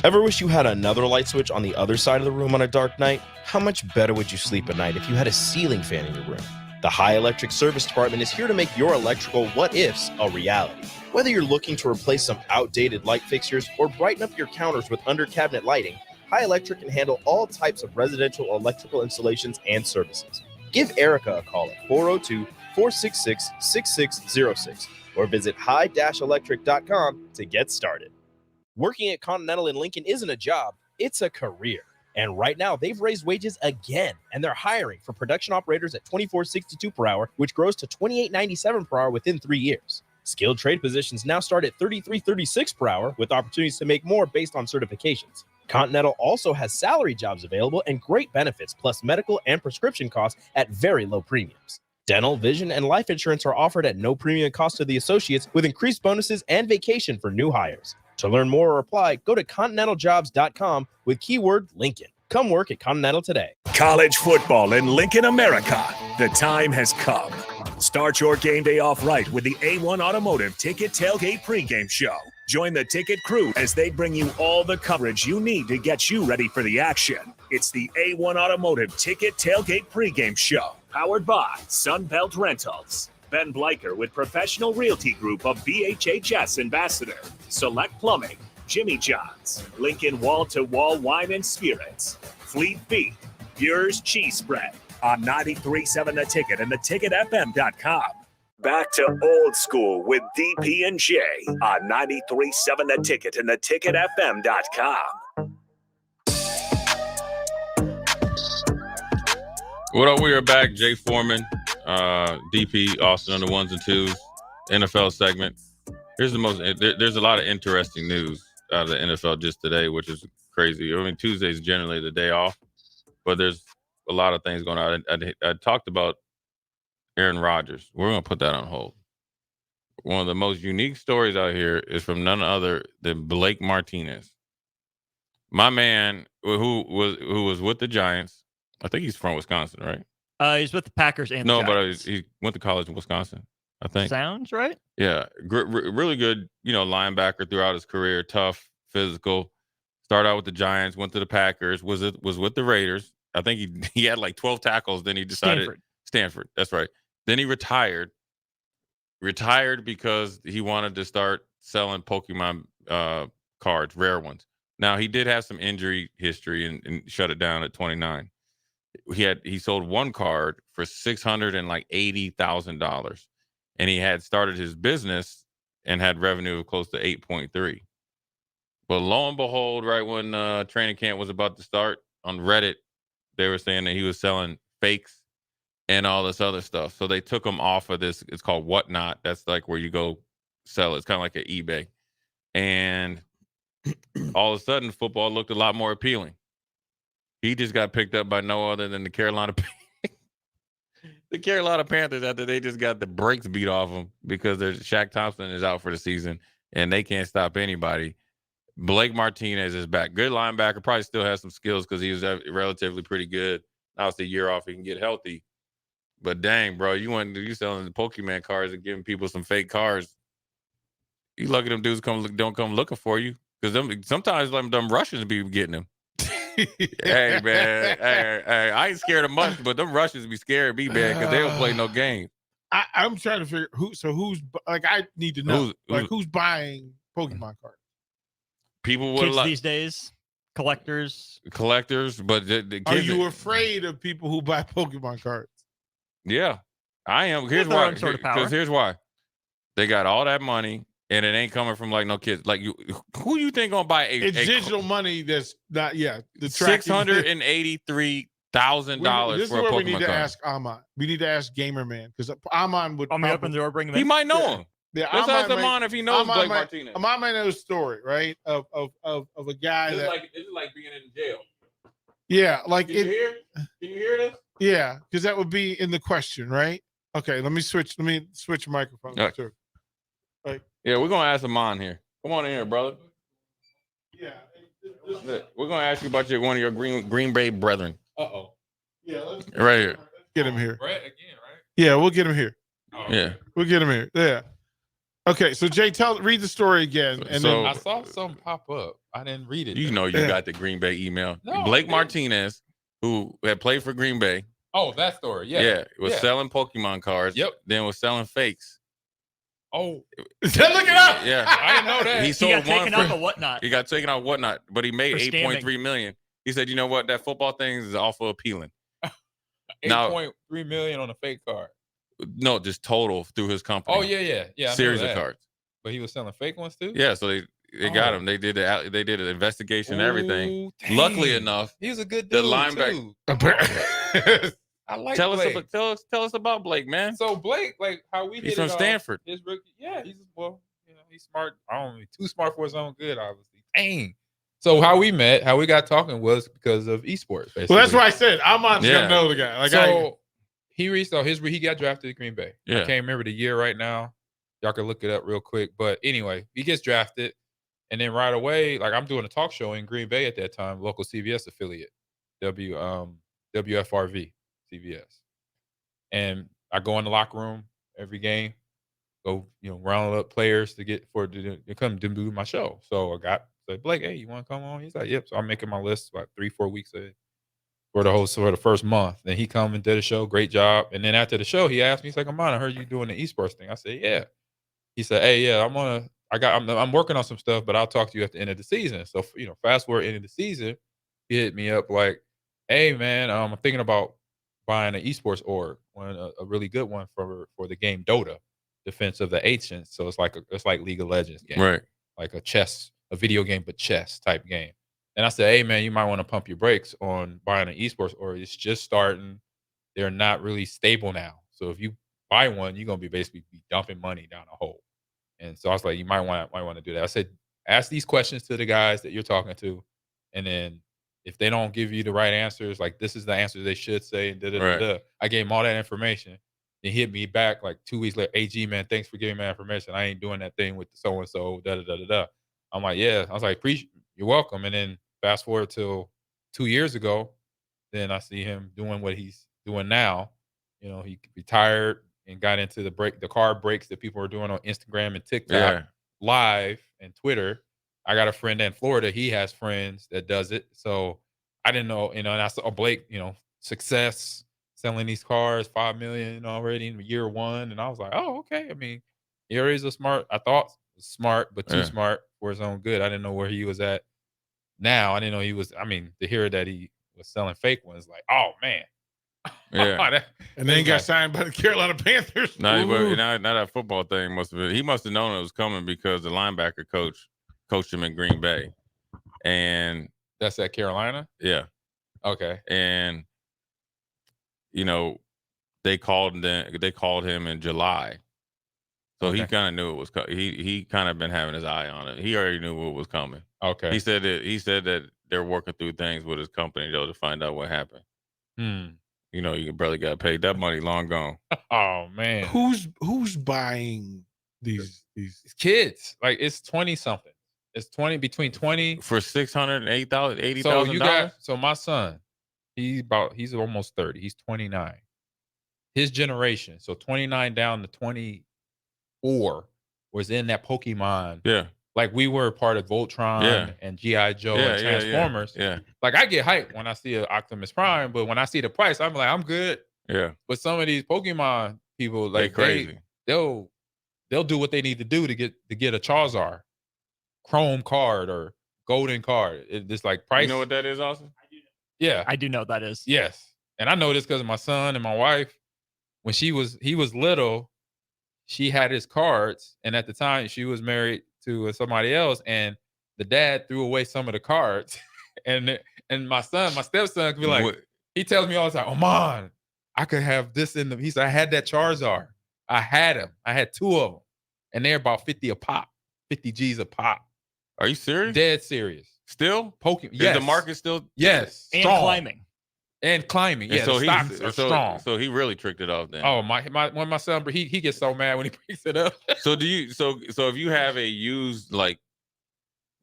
Ever wish you had another light switch on the other side of the room on a dark night? How much better would you sleep at night if you had a ceiling fan in your room? The High Electric Service Department is here to make your electrical what-ifs a reality. Whether you're looking to replace some outdated light fixtures or brighten up your counters with under-cabinet lighting, High Electric can handle all types of residential electrical installations and services. Give Erica a call at 402-466-6606 or visit high-electric.com to get started. Working at Continental in Lincoln isn't a job, it's a career. And right now, they've raised wages again, and they're hiring for production operators at $24.62 per hour, which grows to $28.97 per hour within 3 years. Skilled trade positions now start at $33.36 per hour, with opportunities to make more based on certifications. Continental also has salary jobs available and great benefits, plus medical and prescription costs at very low premiums. Dental, vision, and life insurance are offered at no premium cost to the associates, with increased bonuses and vacation for new hires. To learn more or apply, go to continentaljobs.com with keyword Lincoln. Come work at Continental today. College football in Lincoln, America. The time has come. Start your game day off right with the A1 Automotive Ticket Tailgate pregame show. Join the ticket crew as they bring you all the coverage you need to get you ready for the action. It's the A1 Automotive Ticket Tailgate pregame show, powered by Sunbelt Rentals. Ben Bleicher with Professional Realty Group of BHHS Ambassador, Select Plumbing, Jimmy John's, Lincoln Wall-to-Wall Wine and Spirits, Fleet Feet, Bure's Cheese Spread on 93.7 The Ticket and theticketfm.com. Back to old school with DP and J on 93.7 The Ticket and theticketfm.com. What up? We are back. Jay Foreman, DP, Austin on the ones and twos, NFL segment. Here's the most. There's a lot of interesting news out of the NFL just today, which is crazy. I mean, Tuesday's generally the day off, but there's a lot of things going on. I talked about Aaron Rodgers. We're going to put that on hold. One of the most unique stories out here is from none other than Blake Martinez. My man, who was with the Giants. I think he's from Wisconsin, right? He's with the Packers and no, the Giants. but he went to college in Wisconsin, I think. Sounds right. Yeah, really good, linebacker throughout his career, tough, physical. Started out with the Giants, went to the Packers, was with the Raiders. I think he had like 12 tackles. Then he decided Stanford. That's right. Then he retired because he wanted to start selling Pokemon cards, rare ones. Now he did have some injury history and shut it down at 29. He sold one card for $680,000, and he had started his business and had revenue of close to 8.3. But lo and behold, right when training camp was about to start, on Reddit, they were saying that he was selling fakes and all this other stuff. So they took him off of this. It's called Whatnot. That's like where you go sell it. It's kind of like an eBay. And all of a sudden, football looked a lot more appealing. He just got picked up by no other than the Carolina Panthers after they just got the brakes beat off them because Shaq Thompson is out for the season and they can't stop anybody. Blake Martinez is back. Good linebacker. Probably still has some skills because he was relatively pretty good. Now it's a year off. He can get healthy. But dang, bro, you selling the Pokemon cards and giving people some fake cards. You lucky them dudes don't come looking for you because sometimes them Russians be getting them. Hey man, hey, I ain't scared of much, but them Russians be scared of me, man, because they don't play no game. I'm trying to figure who's like I need to know who's buying Pokemon cards. People with kids these days, collectors, but the kids. Are you afraid of people who buy Pokemon cards? Yeah, I am. Here's why. Because here's why. They got all that money. And it ain't coming from like no kids. Like you, who you think gonna buy it's digital money that's not the $683,000. This is where we need to ask Ahman. We need to ask Gamer Man because Ahman would open the door, bring him in. He might know him. Yeah, let's ask Ahman if he knows Blake Martinez. Ahman might know a story, right? Of a guy this is like being in jail. Yeah, like Can you hear this? Yeah, because that would be in the question, right? Okay, let me switch microphones too. Yeah, we're gonna ask Ahman here. Come on in here, brother. Yeah, we're gonna ask you about one of your Green Bay brethren. Yeah, let's right here. Get him here. Brett again, right? Yeah, we'll get him here. Yeah, we'll get him here. Yeah. Okay, so Jay, read the story again, and then I saw something pop up. I didn't read it. You know, you got the Green Bay email. No, Blake Martinez, who had played for Green Bay. Oh, that story. Yeah. Yeah. Was selling Pokemon cards. Yep. Then was selling fakes. Oh. Look it up. Yeah. I didn't know that. He sold got one taken off of Whatnot. He got taken off Whatnot, but he made For scamming. $8.3 million. He said, you know what? That football thing is awful appealing. $8.3 million on a fake card. No, just total through his company. Oh, yeah. I Series know of that. cards. But he was selling fake ones too? Yeah, so they got him. They did an investigation and everything. Dang. Luckily enough, He was a good the dude, linebacker. too. I like Blake. Tell us about Blake, man. So Blake, like how we He's hit from it off, Stanford. his rookie, he's smart. I don't mean too smart for his own good, obviously. Dang. So how we met, how we got talking was because of esports. Basically. Well, that's what I said. Ahman's gonna know the guy. Like he reached out. He got drafted to Green Bay. Yeah. I can't remember the year right now. Y'all can look it up real quick. But anyway, he gets drafted, and then right away, like I'm doing a talk show in Green Bay at that time, local CBS affiliate, WFRV CBS, and I go in the locker room every game, go round up players to come to do my show. So I said, Blake, hey, you want to come on? He's like, yep. So I'm making my list about 3-4 weeks for the first month. Then he come and did a show, great job. And then after the show, he asked me, he's like, Ahman, I heard you doing the esports thing. I said, yeah. He said, hey, yeah, I'm working on some stuff, but I'll talk to you at the end of the season. So fast forward end of the season, he hit me up like, hey man, I'm thinking about buying an esports org, a really good one for the game Dota, Defense of the Ancients. So it's like League of Legends game, Right? Like a video game but chess type game. And I said, hey man, you might want to pump your brakes on buying an esports org. It's just starting. They're not really stable now. So if you buy one, you're gonna be basically dumping money down a hole. And so I was like, you might want to do that. I said, ask these questions to the guys that you're talking to, and then if they don't give you the right answers, like this is the answers they should say, and Right. I gave him all that information. He hit me back like 2 weeks later. AG man, thanks for giving me that information. I ain't doing that thing with so and so. I'm like, yeah. I was like, you're welcome. And then fast forward till 2 years ago, then I see him doing what he's doing now. He retired and got into the card breaks that people are doing on Instagram and TikTok live and Twitter. I got a friend in Florida. He has friends that does it. So I didn't know, and I saw Blake, success selling these cars, 5 million already in year one. And I was like, oh, okay. I mean, he already is I thought was smart, but too smart for his own good. I didn't know where he was at now. I didn't know he was, to hear that he was selling fake ones, like, oh man. Yeah. And then got signed by the Carolina Panthers. Now that football thing he must have known it was coming because the linebacker coach coached him in Green Bay. And that's at Carolina? Yeah. Okay. And they called him in July. So he kind of knew it was he kind of been having his eye on it. He already knew what was coming. Okay. He said that they're working through things with his company though to find out what happened. You barely got paid. That money long gone. Oh man. Who's buying these kids? Like it's 20 something. It's between 20 for $680,000, $80,000. So my son, he's almost 30. He's 29. His generation, so 29 down to 24, was in that Pokemon. Yeah. Like we were part of Voltron and G.I. Joe and Transformers. Yeah. Like I get hyped when I see an Optimus Prime, but when I see the price, I'm like, I'm good. Yeah. But some of these Pokemon people, like crazy. They'll do what they need to do to get a Charizard Chrome card or golden card. It's like price. You know what that is, Austin? Yeah. I do know what that is. Yes. And I know this because of my son and my wife. When he was little, she had his cards. And at the time she was married to somebody else. And the dad threw away some of the cards. and my stepson could be like, he tells me all the time, Ahman, I could have this in the, he said, I had that Charizard. I had him. I had 2 of them. And they're about 50 a pop, 50 G's a pop. Are you serious? Dead serious. Still? Pokemon. Yes. Is the market still? Yes. And strong. climbing. And climbing. Yeah, so the stocks are strong. So he really tricked it off then. Oh, when my son, he gets so mad when he picks it up. So if you have a used, like,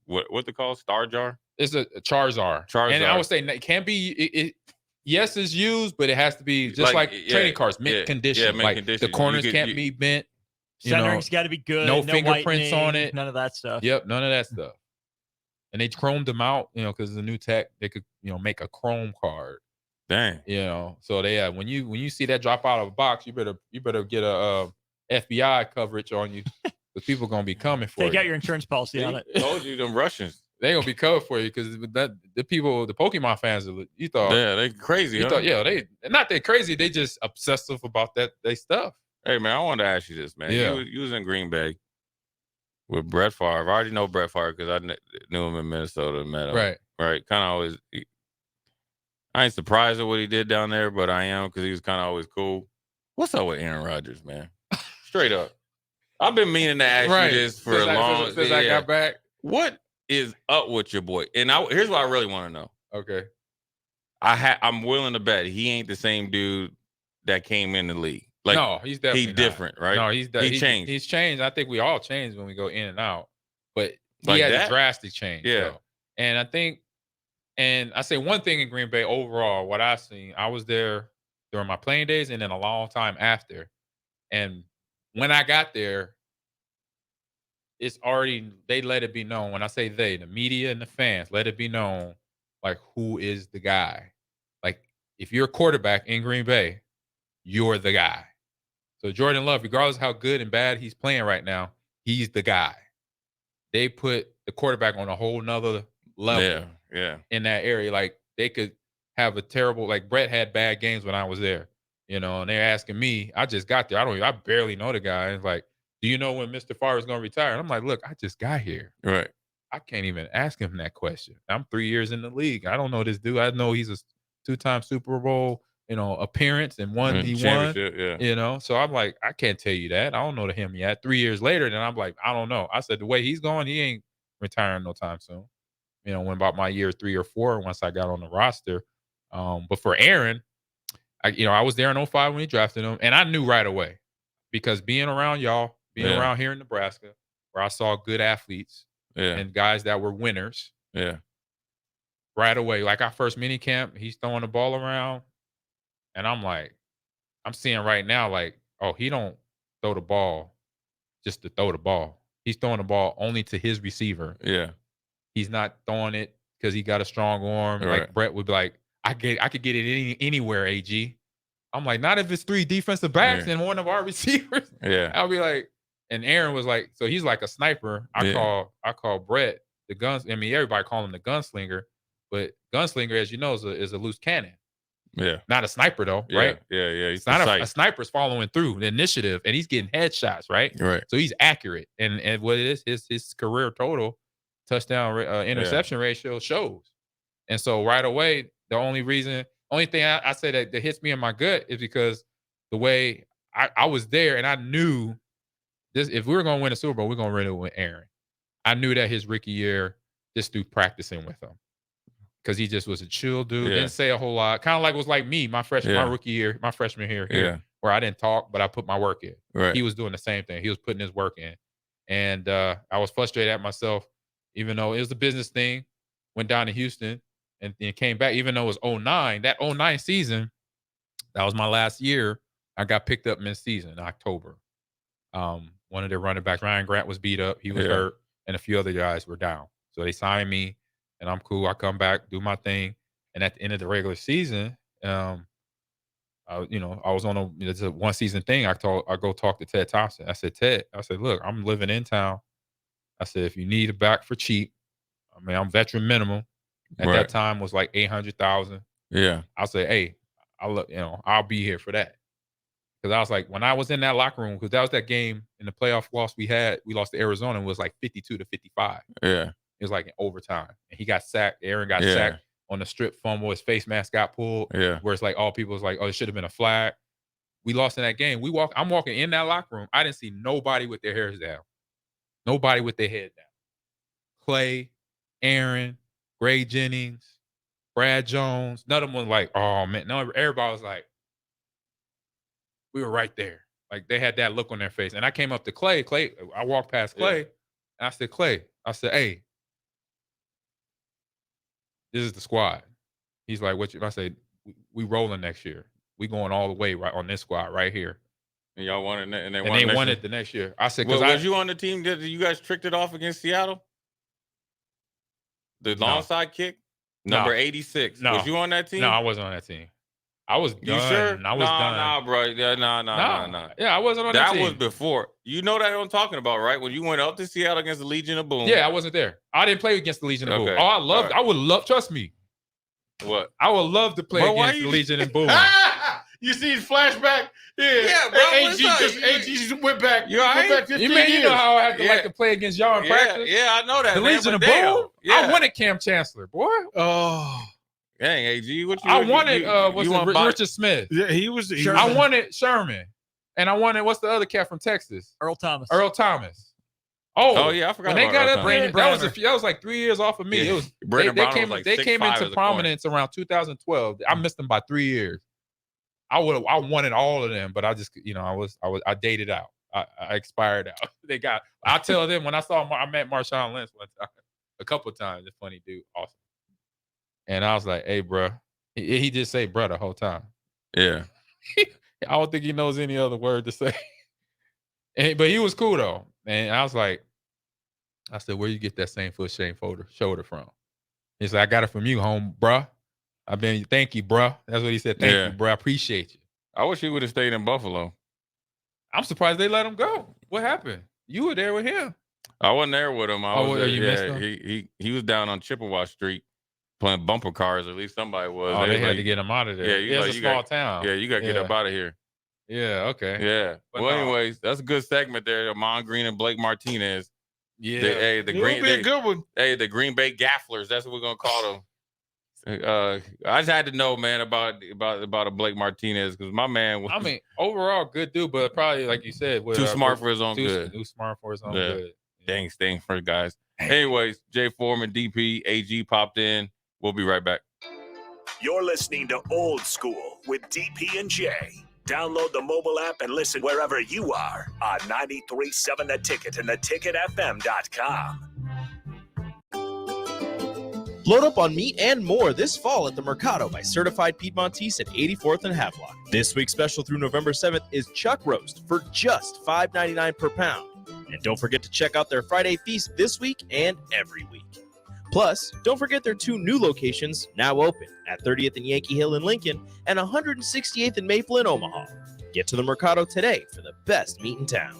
what's it called? Star Jar? It's a Charizard. And I would say it can't be, yes, it's used, but it has to be just like trading cards, mint condition. Yeah, mint like condition. the corners can't be bent. Centering's got to be good. No fingerprints whitening, on it. None of that stuff. Yep, none of that stuff. And they chromed them out, because the new tech, they could, make a chrome card. Dang. You know, so they when you see that drop out of a box, you better get a FBI coverage on you because people gonna be coming for you. Take out your insurance policy on it. Told you them Russians. They gonna be covered for you because the Pokemon fans, you thought, Yeah, they crazy. you huh? thought, yeah, they not they crazy, they just obsessive about they stuff. Hey man, I wanted to ask you this, man. Yeah. You was in Green Bay with Brett Favre. I already know Brett Favre because I knew him in Minnesota, met him. Right. Kind of always. I ain't surprised at what he did down there, but I am because he was kind of always cool. What's up with Aaron Rodgers, man? Straight up. I've been meaning to ask you this for a long since I got back. What is up with your boy? And here's what I really want to know. Okay. I'm willing to bet he ain't the same dude that came in the league. Like, no, he's definitely not. different, right? No, he changed. He's changed. I think we all change when we go in and out, but he Like had that? a drastic change. Yeah. though. And I think, and I say one thing in Green Bay overall, what I've seen, I was there during my playing days and then a long time after. And when I got there, it's already, they let it be known. When I say they, the media and the fans, let it be known, like, who is the guy. Like, if you're a quarterback in Green Bay, you're the guy. So Jordan Love, regardless of how good and bad he's playing right now, he's the guy. They put the quarterback on a whole nother level in that area. Like, they could have a terrible, like Brett had bad games when I was there, you know, and they're asking me, I just got there. I barely know the guy. It's like, do you know when Mr. Favre is going to retire? And I'm like, look, I just got here. Right. I can't even ask him that question. I'm 3 years in the league. I don't know this dude. I know he's a 2-time Super Bowl, appearance and one he won. Yeah. You know, so I'm like, I can't tell you that. I don't know him yet. 3 years later, then I'm like, I don't know. I said the way he's going, he ain't retiring no time soon. When about my year 3 or 4, once I got on the roster. But for Aaron, I was there in 2005 when he drafted him, and I knew right away because being around y'all, around here in Nebraska, where I saw good athletes and guys that were winners. Yeah. Right away, like our first mini camp, he's throwing the ball around. And I'm like, I'm seeing right now, like, oh, he don't throw the ball just to throw the ball. He's throwing the ball only to his receiver. Yeah. He's not throwing it because he got a strong arm. Right. Like Brett would be like, I could get it anywhere, AG. I'm like, not if it's 3 defensive backs and one of our receivers. Yeah. I'll be like, and Aaron was like, so he's like a sniper. I call Brett the guns. I mean, everybody call him the gunslinger, but gunslinger, as you know, is a loose cannon. Yeah. Not a sniper though, right? Yeah. It's not a sniper's following through the initiative, and he's getting headshots, right? Right. So he's accurate, and what it is, his career total touchdown interception ratio shows. And so right away, the only thing I say that hits me in my gut is because the way I was there, and I knew this: if we were going to win a Super Bowl, we're going to win it with Aaron. I knew that his rookie year, just through practicing with him. Because he just was a chill dude, didn't say a whole lot. Kind of like it was like me, my rookie year, my freshman year, where I didn't talk, but I put my work in. Right. He was doing the same thing. He was putting his work in. And I was frustrated at myself, even though it was a business thing. Went down to Houston and then came back, even though it was 2009. That 2009 season, that was my last year. I got picked up mid-season in October. One of their running backs, Ryan Grant, was beat up. He was hurt, and a few other guys were down. So they signed me. And I'm cool. I come back, do my thing, and at the end of the regular season, I was on it's a 1-season thing. I go talk to Ted Thompson. I said, Ted, look, I'm living in town. I said, if you need a back for cheap, I mean, I'm veteran minimum. At that time was like $800,000. Yeah. I said, hey, I'll be here for that. Because I was like, when I was in that locker room, because that was that game in the playoff loss we lost to Arizona, and it was like 52-55. Yeah. It was like in overtime. And he got sacked. Aaron got sacked on the strip fumble. His face mask got pulled. Yeah. Where it's like all people was like, oh, it should have been a flag. We lost in that game. I'm walking in that locker room. I didn't see nobody with their hairs down. Nobody with their head down. Clay, Aaron, Gray Jennings, Brad Jones. None of them was like, oh man. No, everybody was like, we were right there. Like they had that look on their face. And I came up to Clay. I walked past Clay. And I said, Clay, hey, this is the squad. He's like, I say, we rolling next year. We going all the way right on this squad right here. And y'all won it, and they won it the next year. I said, was you on the team that you guys tricked it off against Seattle? The long side kick, number 86. No. Was you on that team? No, I wasn't on that team. I was You done. sure? I was done. Nah, bro. Yeah, nah. Yeah, I wasn't on that that team. was before. You know that I'm talking about, right? When you went up to Seattle against the Legion of Boom. Yeah, I wasn't there. I didn't play against the Legion of Boom. Okay. Oh, All I would love, trust me. What? I would love to play Bro, why against the you- Legion of Boom. You see his flashback? Yeah, bro, what's AG up? just went back. You all went right? back 15 You years. know how I had to Yeah. like to play against y'all in practice? Yeah, I know that. The man, Legion of but damn. Boom? Yeah. I wanted Cam Chancellor, boy. Oh, Dang, AG, what you? I wanted you want Richard Smith. yeah, he was. I wanted Sherman. And I wanted, what's the other cat from Texas? Earl Thomas. Oh, yeah, I forgot when they about got Earl up there, Thomas. that was like 3 years off of me. Yeah. It was Brandon they Brown came, was like they 6'5" came as into a prominence around 2012. I missed them by 3 years. I wanted all of them, but I just, I dated out. I expired out. I tell them when I met Marshawn Lynch one time, a couple of times. A funny dude, awesome. And I was like, hey, bro. He just say bro the whole time. Yeah. I don't think he knows any other word to say. But he was cool though. And I was like, I said, where you get that same foot, same shoulder from? He said, I got it from you, home, bruh. Thank you, bruh. That's what he said. Thank you, bruh. I appreciate you. I wish he would have stayed in Buffalo. I'm surprised they let him go. What happened? You were there with him. I wasn't there with him. You missed him? He was down on Chippewa Street playing bumper cars. At least somebody was. Oh, they had to get him out of there. Yeah, It's a small town. Yeah, you got to get up out of here. Yeah, okay. Yeah. But well, no. anyways, that's a good segment there. Ahman Green and Blake Martinez. Yeah. The It'll be a good one. Hey, the Green Bay Gafflers. That's what we're gonna call them. I just had to know, man, about a Blake Martinez because my man was. I mean, overall, good dude, but probably like you said, too smart for his own good. Too smart for his own Yeah. good. Dang, staying for guys. Anyways, Jay Foreman, DP, AG popped in. We'll be right back. You're listening to Old School with DP and J. Download the mobile app and listen wherever you are on 93.7 The Ticket and theticketfm.com. Load up on meat and more this fall at the Mercado by Certified Piedmontese at 84th and Havelock. This week's special through November 7th is chuck roast for just $5.99 per pound. And don't forget to check out their Friday feast this week and every week. Plus, don't forget their 2 new locations now open at 30th and Yankee Hill in Lincoln and 168th and Maple in Omaha. Get to the Mercado today for the best meat in town.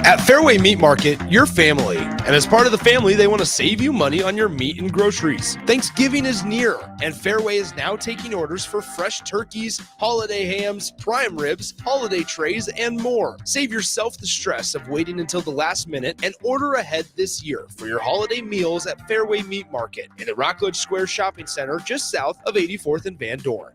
At Fairway Meat Market, you're family. And as part of the family, they want to save you money on your meat and groceries. Thanksgiving is near, and Fairway is now taking orders for fresh turkeys, holiday hams, prime ribs, holiday trays, and more. Save yourself the stress of waiting until the last minute and order ahead this year for your holiday meals at Fairway Meat Market in the Rockledge Square Shopping Center just south of 84th and Van Dorn.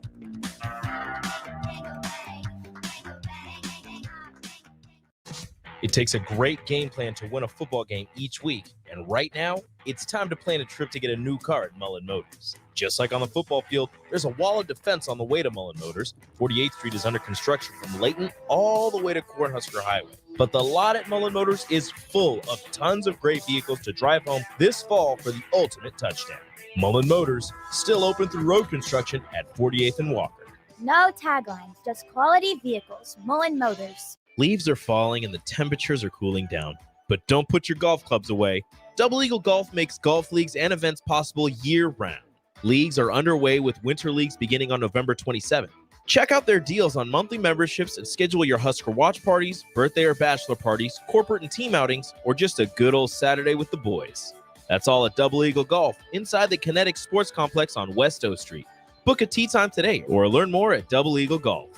It takes a great game plan to win a football game each week, and right now, it's time to plan a trip to get a new car at Mullen Motors. Just like on the football field, there's a wall of defense on the way to Mullen Motors. 48th Street is under construction from Layton all the way to Cornhusker Highway. But the lot at Mullen Motors is full of tons of great vehicles to drive home this fall for the ultimate touchdown. Mullen Motors, still open through road construction at 48th and Walker. No taglines, just quality vehicles. Mullen Motors. Leaves are falling and the temperatures are cooling down. But don't put your golf clubs away. Double Eagle Golf makes golf leagues and events possible year-round. Leagues are underway with winter leagues beginning on November 27th. Check out their deals on monthly memberships and schedule your Husker watch parties, birthday or bachelor parties, corporate and team outings, or just a good old Saturday with the boys. That's all at Double Eagle Golf inside the Kinetic Sports Complex on West O Street. Book a tee time today or learn more at Double Eagle Golf.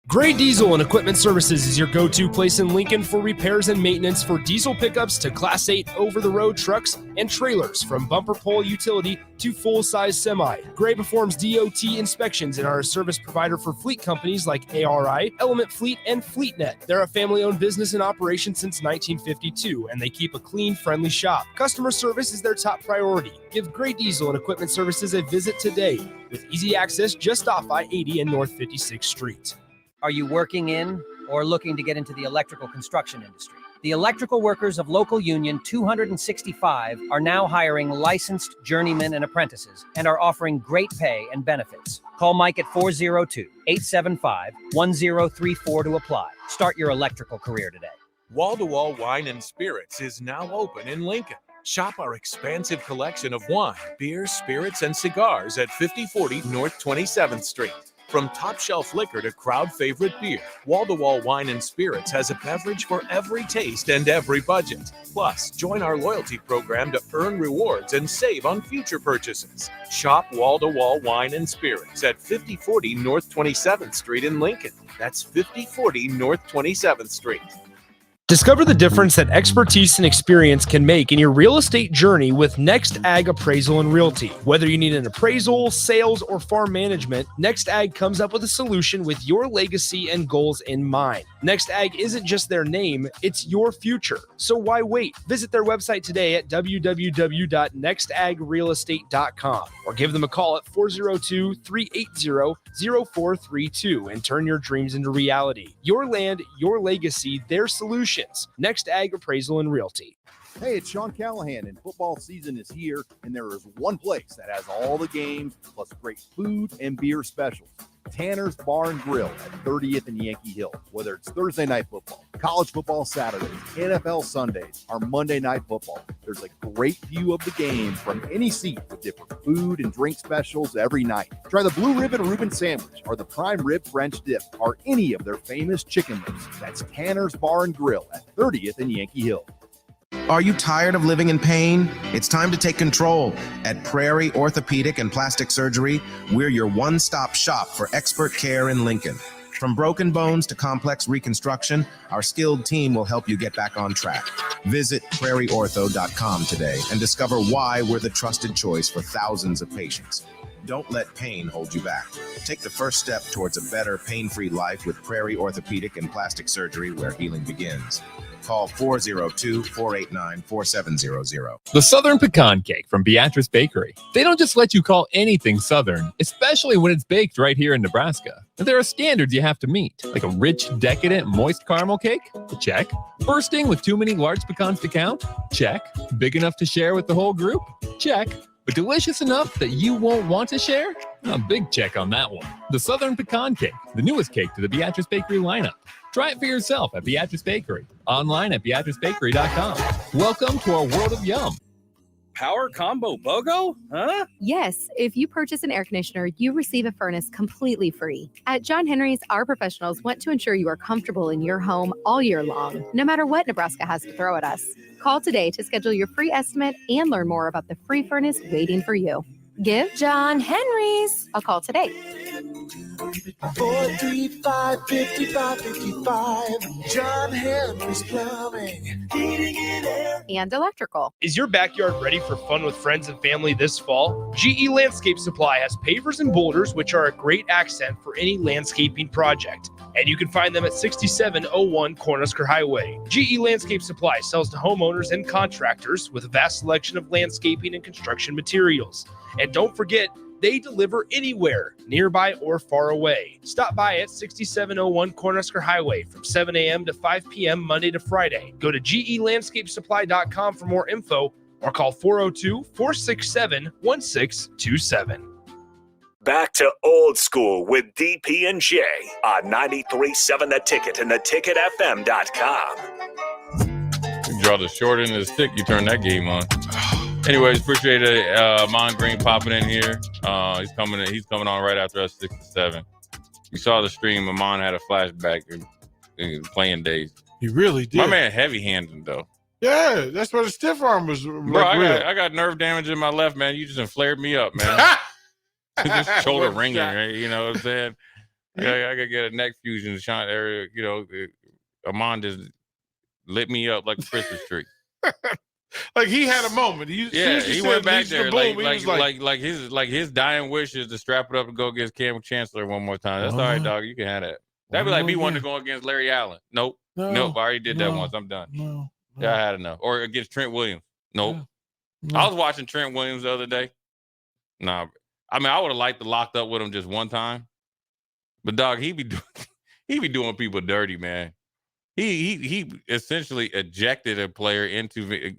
Gray Diesel and Equipment Services is your go-to place in Lincoln for repairs and maintenance for diesel pickups to Class 8 over-the-road trucks and trailers, from bumper pole utility to full-size semi. Gray performs DOT inspections and are a service provider for fleet companies like ARI, Element Fleet, and FleetNet. They're a family-owned business in operation since 1952, and they keep a clean, friendly shop. Customer service is their top priority. Give Gray Diesel and Equipment Services a visit today with easy access just off I-80 and North 56th Street. Are you working in or looking to get into the electrical construction industry? The electrical workers of Local Union 265 are now hiring licensed journeymen and apprentices and are offering great pay and benefits. Call Mike at 402-875-1034 to apply. Start your electrical career today. Wall-to-Wall Wine and Spirits is now open in Lincoln. Shop our expansive collection of wine, beer, spirits, and cigars at 5040 North 27th Street. From top shelf liquor to crowd favorite beer, Wall-to-Wall Wine and Spirits has a beverage for every taste and every budget. Plus, join our loyalty program to earn rewards and save on future purchases. Shop Wall-to-Wall Wine and Spirits at 5040 North 27th Street in Lincoln. That's 5040 North 27th Street. Discover the difference that expertise and experience can make in your real estate journey with Next Ag Appraisal and Realty. Whether you need an appraisal, sales, or farm management, Next Ag comes up with a solution with your legacy and goals in mind. Next Ag isn't just their name, it's your future. So why wait? Visit their website today at www.nextagrealestate.com or give them a call at 402-380-0432 and turn your dreams into reality. Your land, your legacy, their solutions. Next Ag Appraisal and Realty. Hey, it's Sean Callahan, and football season is here, and there is one place that has all the games, plus great food and beer specials. Tanner's Bar and Grill at 30th and Yankee Hill. Whether it's Thursday night football, college football Saturdays, NFL Sundays, or Monday night football, there's a great view of the game from any seat with different food and drink specials every night. Try the Blue Ribbon Reuben Sandwich or the Prime Rib French Dip or any of their famous chicken lips. That's Tanner's Bar and Grill at 30th and Yankee Hill. Are you tired of living in pain? It's time to take control. At Prairie Orthopedic and Plastic Surgery, we're your one-stop shop for expert care in Lincoln. From broken bones to complex reconstruction, our skilled team will help you get back on track. Visit prairieortho.com today and discover why we're the trusted choice for thousands of patients. Don't let pain hold you back. Take the first step towards a better pain-free life with Prairie Orthopedic and Plastic Surgery, where healing begins. Call 402-489-4700. The Southern Pecan Cake from Beatrice Bakery. They don't just let you call anything Southern, especially when it's baked right here in Nebraska. There are standards you have to meet, like a rich, decadent, moist caramel cake? Check. Bursting with too many large pecans to count? Check. Big enough to share with the whole group? Check. But delicious enough that you won't want to share? A big check on that one. The Southern Pecan Cake, the newest cake to the Beatrice Bakery lineup. Try it for yourself at Beatrice Bakery. Online at beatricebakery.com. Welcome to our world of yum. Power combo BOGO? Huh? Yes, if you purchase an air conditioner, you receive a furnace completely free. At John Henry's, our professionals want to ensure you are comfortable in your home all year long, no matter what Nebraska has to throw at us. Call today to schedule your free estimate and learn more about the free furnace waiting for you. Give John Henry's a call today. 435-5555. John Henry's Plumbing, Heating and Air. And electrical. Is your backyard ready for fun with friends and family this fall? GE Landscape Supply has pavers and boulders, which are a great accent for any landscaping project. And you can find them at 6701 Cornhusker Highway. GE Landscape Supply sells to homeowners and contractors with a vast selection of landscaping and construction materials. And don't forget, they deliver anywhere, nearby or far away. Stop by at 6701 Cornhusker Highway from 7 a.m. to 5 p.m. Monday to Friday. Go to gelandscapesupply.com for more info or call 402-467-1627. Back to old school with DP and J on 93.7 The Ticket and theticketfm.com. You draw the short end of the stick, you turn that game on. Anyways, appreciate it. Ahman Green popping in here. He's coming on right after us, 6 to 7. You saw the stream. Ahman had a flashback in playing days. He really did. My man heavy-handed, though. Yeah, that's why the stiff arm was. Bro, I got nerve damage in my left, man. You just flared me up, man. This shoulder ringing, right? You know what I'm saying? I gotta get a neck fusion shot area. You know, Ahman just lit me up like a Christmas tree. Like he had a moment. He went back there. Like his dying wish is to strap it up and go against Cam Chancellor one more time. That's all right, dog. You can have that. That'd be like me wanting to go against Larry Allen. Nope. I already did that once. I'm done. Yeah, I had enough. Or against Trent Williams. Nope. I was watching Trent Williams the other day. Nah. I mean, I would have liked to locked up with him just one time. But dog, he be doing people dirty, man. He essentially ejected a player into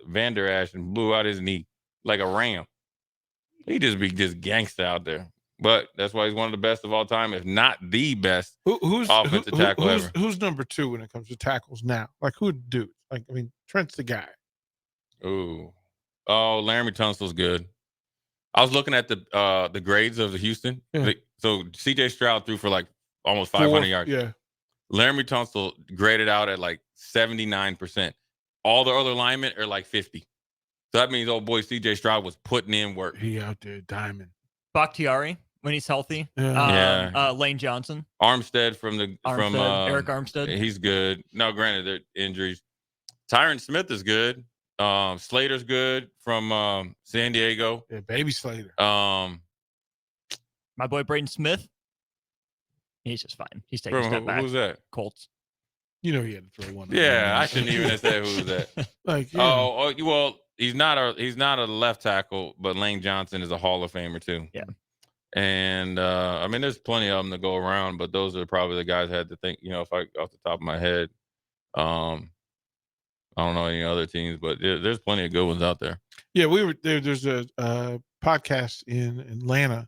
Van Der Esch and blew out his knee like a ram. He just be gangsta out there. But that's why he's one of the best of all time, if not the best offensive tackle ever. Who's number 2 when it comes to tackles now? Like, who would do? Like, I mean, Trent's the guy. Ooh. Oh, Laramie Tunsil's good. I was looking at the grades of the Houston. Yeah. So C.J. Stroud threw for like almost 500 yards. Yeah. Laramie Tunsil graded out at like 79%. All the other linemen are like 50. So that means old boy C.J. Stroud was putting in work. He out there diamond. Bakhtiari when he's healthy. Yeah. Lane Johnson. Armstead from Eric Armstead. He's good. Now, granted, they're injuries. Tyron Smith is good. Slater's good from San Diego. Yeah, baby Slater. My boy Braden Smith. He's just fine. He's taking a step back. Who's that? Colts. You know he had to throw one. Yeah, I shouldn't even have said who was that. Like, yeah. Well, he's not a left tackle, but Lane Johnson is a Hall of Famer too. Yeah. And I mean, there's plenty of them to go around, but those are probably the guys I had to think. If I off the top of my head, I don't know any other teams, but there's plenty of good ones out there. Yeah, we were there. There's a podcast in Atlanta,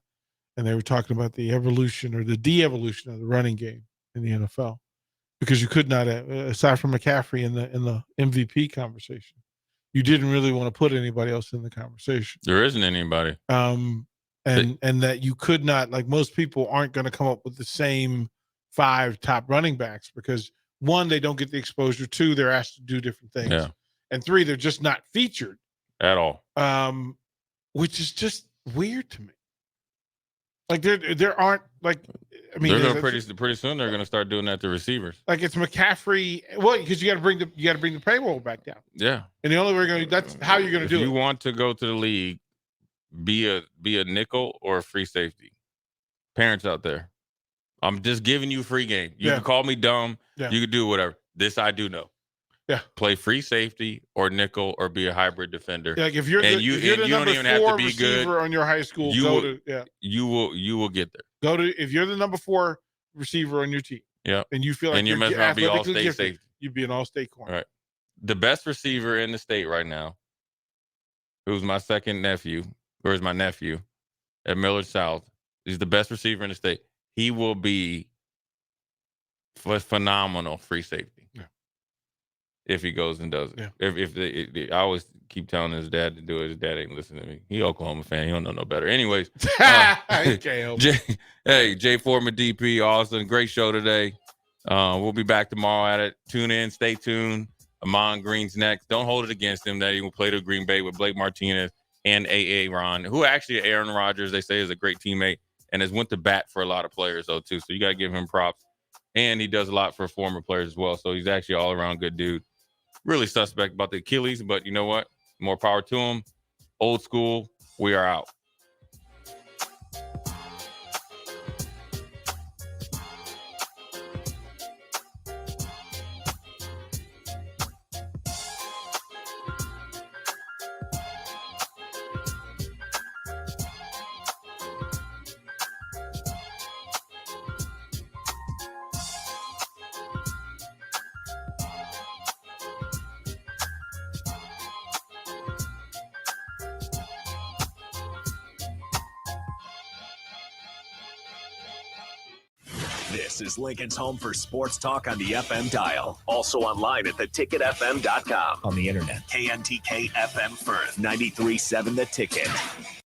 and they were talking about the evolution or the de-evolution of the running game in the NFL, because you could not, aside from McCaffrey in the MVP conversation, you didn't really want to put anybody else in the conversation. There isn't anybody. And that you could not, like, most people aren't going to come up with the same 5 top running backs because 1, they don't get the exposure. 2, they're asked to do different things. Yeah. And 3, they're just not featured at all. Which is just weird to me. Like there aren't, like, I mean, they're pretty soon they're going to start doing that to receivers. Like, it's McCaffrey. Well, because you got to bring the payroll back down. Yeah. And the only way that's how you're going to do it. If you want to go to the league, be a nickel or a free safety. Parents out there, I'm just giving you free game. You can call me dumb. Yeah. You can do whatever. This I do know. Yeah. Play free safety or nickel or be a hybrid defender. Yeah, like if you're the number 4 receiver on your high school, you will get there. Go to, if you're the number 4 receiver on your team. Yeah. And you feel like you're meant to be all-state safety. You'd be an all-state corner. Right. The best receiver in the state right now, who's my second nephew, or is my nephew at Millard South, he's the best receiver in the state. He will be phenomenal free safety. Yeah. If he goes and does it. Yeah. I always keep telling his dad to do it. His dad ain't listening to me. He Oklahoma fan. He don't know no better. Anyways. Jay Foreman, DP, Austin. Great show today. We'll be back tomorrow at it. Tune in. Stay tuned. Ahman Green's next. Don't hold it against him that he will play to Green Bay with Blake Martinez and A.A. Ron, who actually Aaron Rodgers, they say, is a great teammate and has went to bat for a lot of players, though, too. So you got to give him props. And he does a lot for former players as well. So he's actually all around good dude. Really suspect about the Achilles, but you know what? More power to him. Old school. We are out. This is Lincoln's home for sports talk on the FM dial. Also online at theticketfm.com. On the internet. KNTK FM Firth, 93.7 The Ticket.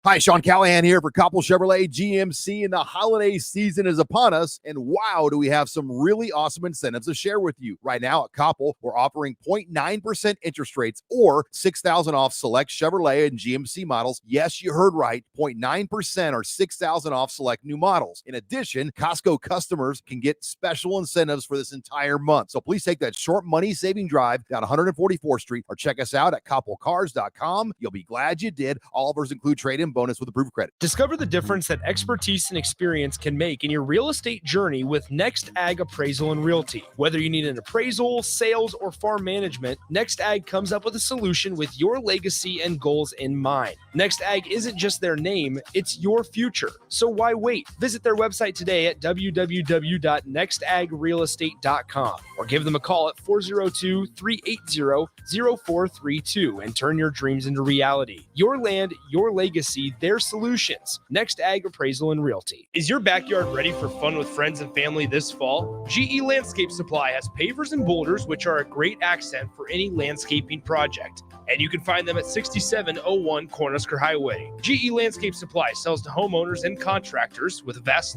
Hi, Sean Callahan here for Koppel Chevrolet GMC, and the holiday season is upon us. And wow, do we have some really awesome incentives to share with you. Right now at Koppel, we're offering 0.9% interest rates or $6,000 off select Chevrolet and GMC models. Yes, you heard right. 0.9% or $6,000 off select new models. In addition, Costco customers can get special incentives for this entire month. So please take that short money-saving drive down 144th Street or check us out at koppelcars.com. You'll be glad you did. All offers include trade-in bonus with approved credit. Discover the difference that expertise and experience can make in your real estate journey with Next Ag Appraisal and Realty. Whether you need an appraisal, sales, or farm management, Next Ag comes up with a solution with your legacy and goals in mind. Next Ag isn't just their name, it's your future. So why wait? Visit their website today at www.nextagrealestate.com or give them a call at 402-380-0432 and turn your dreams into reality. Your land, your legacy, see their solutions. Next Ag Appraisal and Realty. Is your backyard ready for fun with friends and family this fall? GE Landscape Supply has pavers and boulders, which are a great accent for any landscaping project. And you can find them at 6701 Cornhusker Highway. GE Landscape Supply sells to homeowners and contractors with vast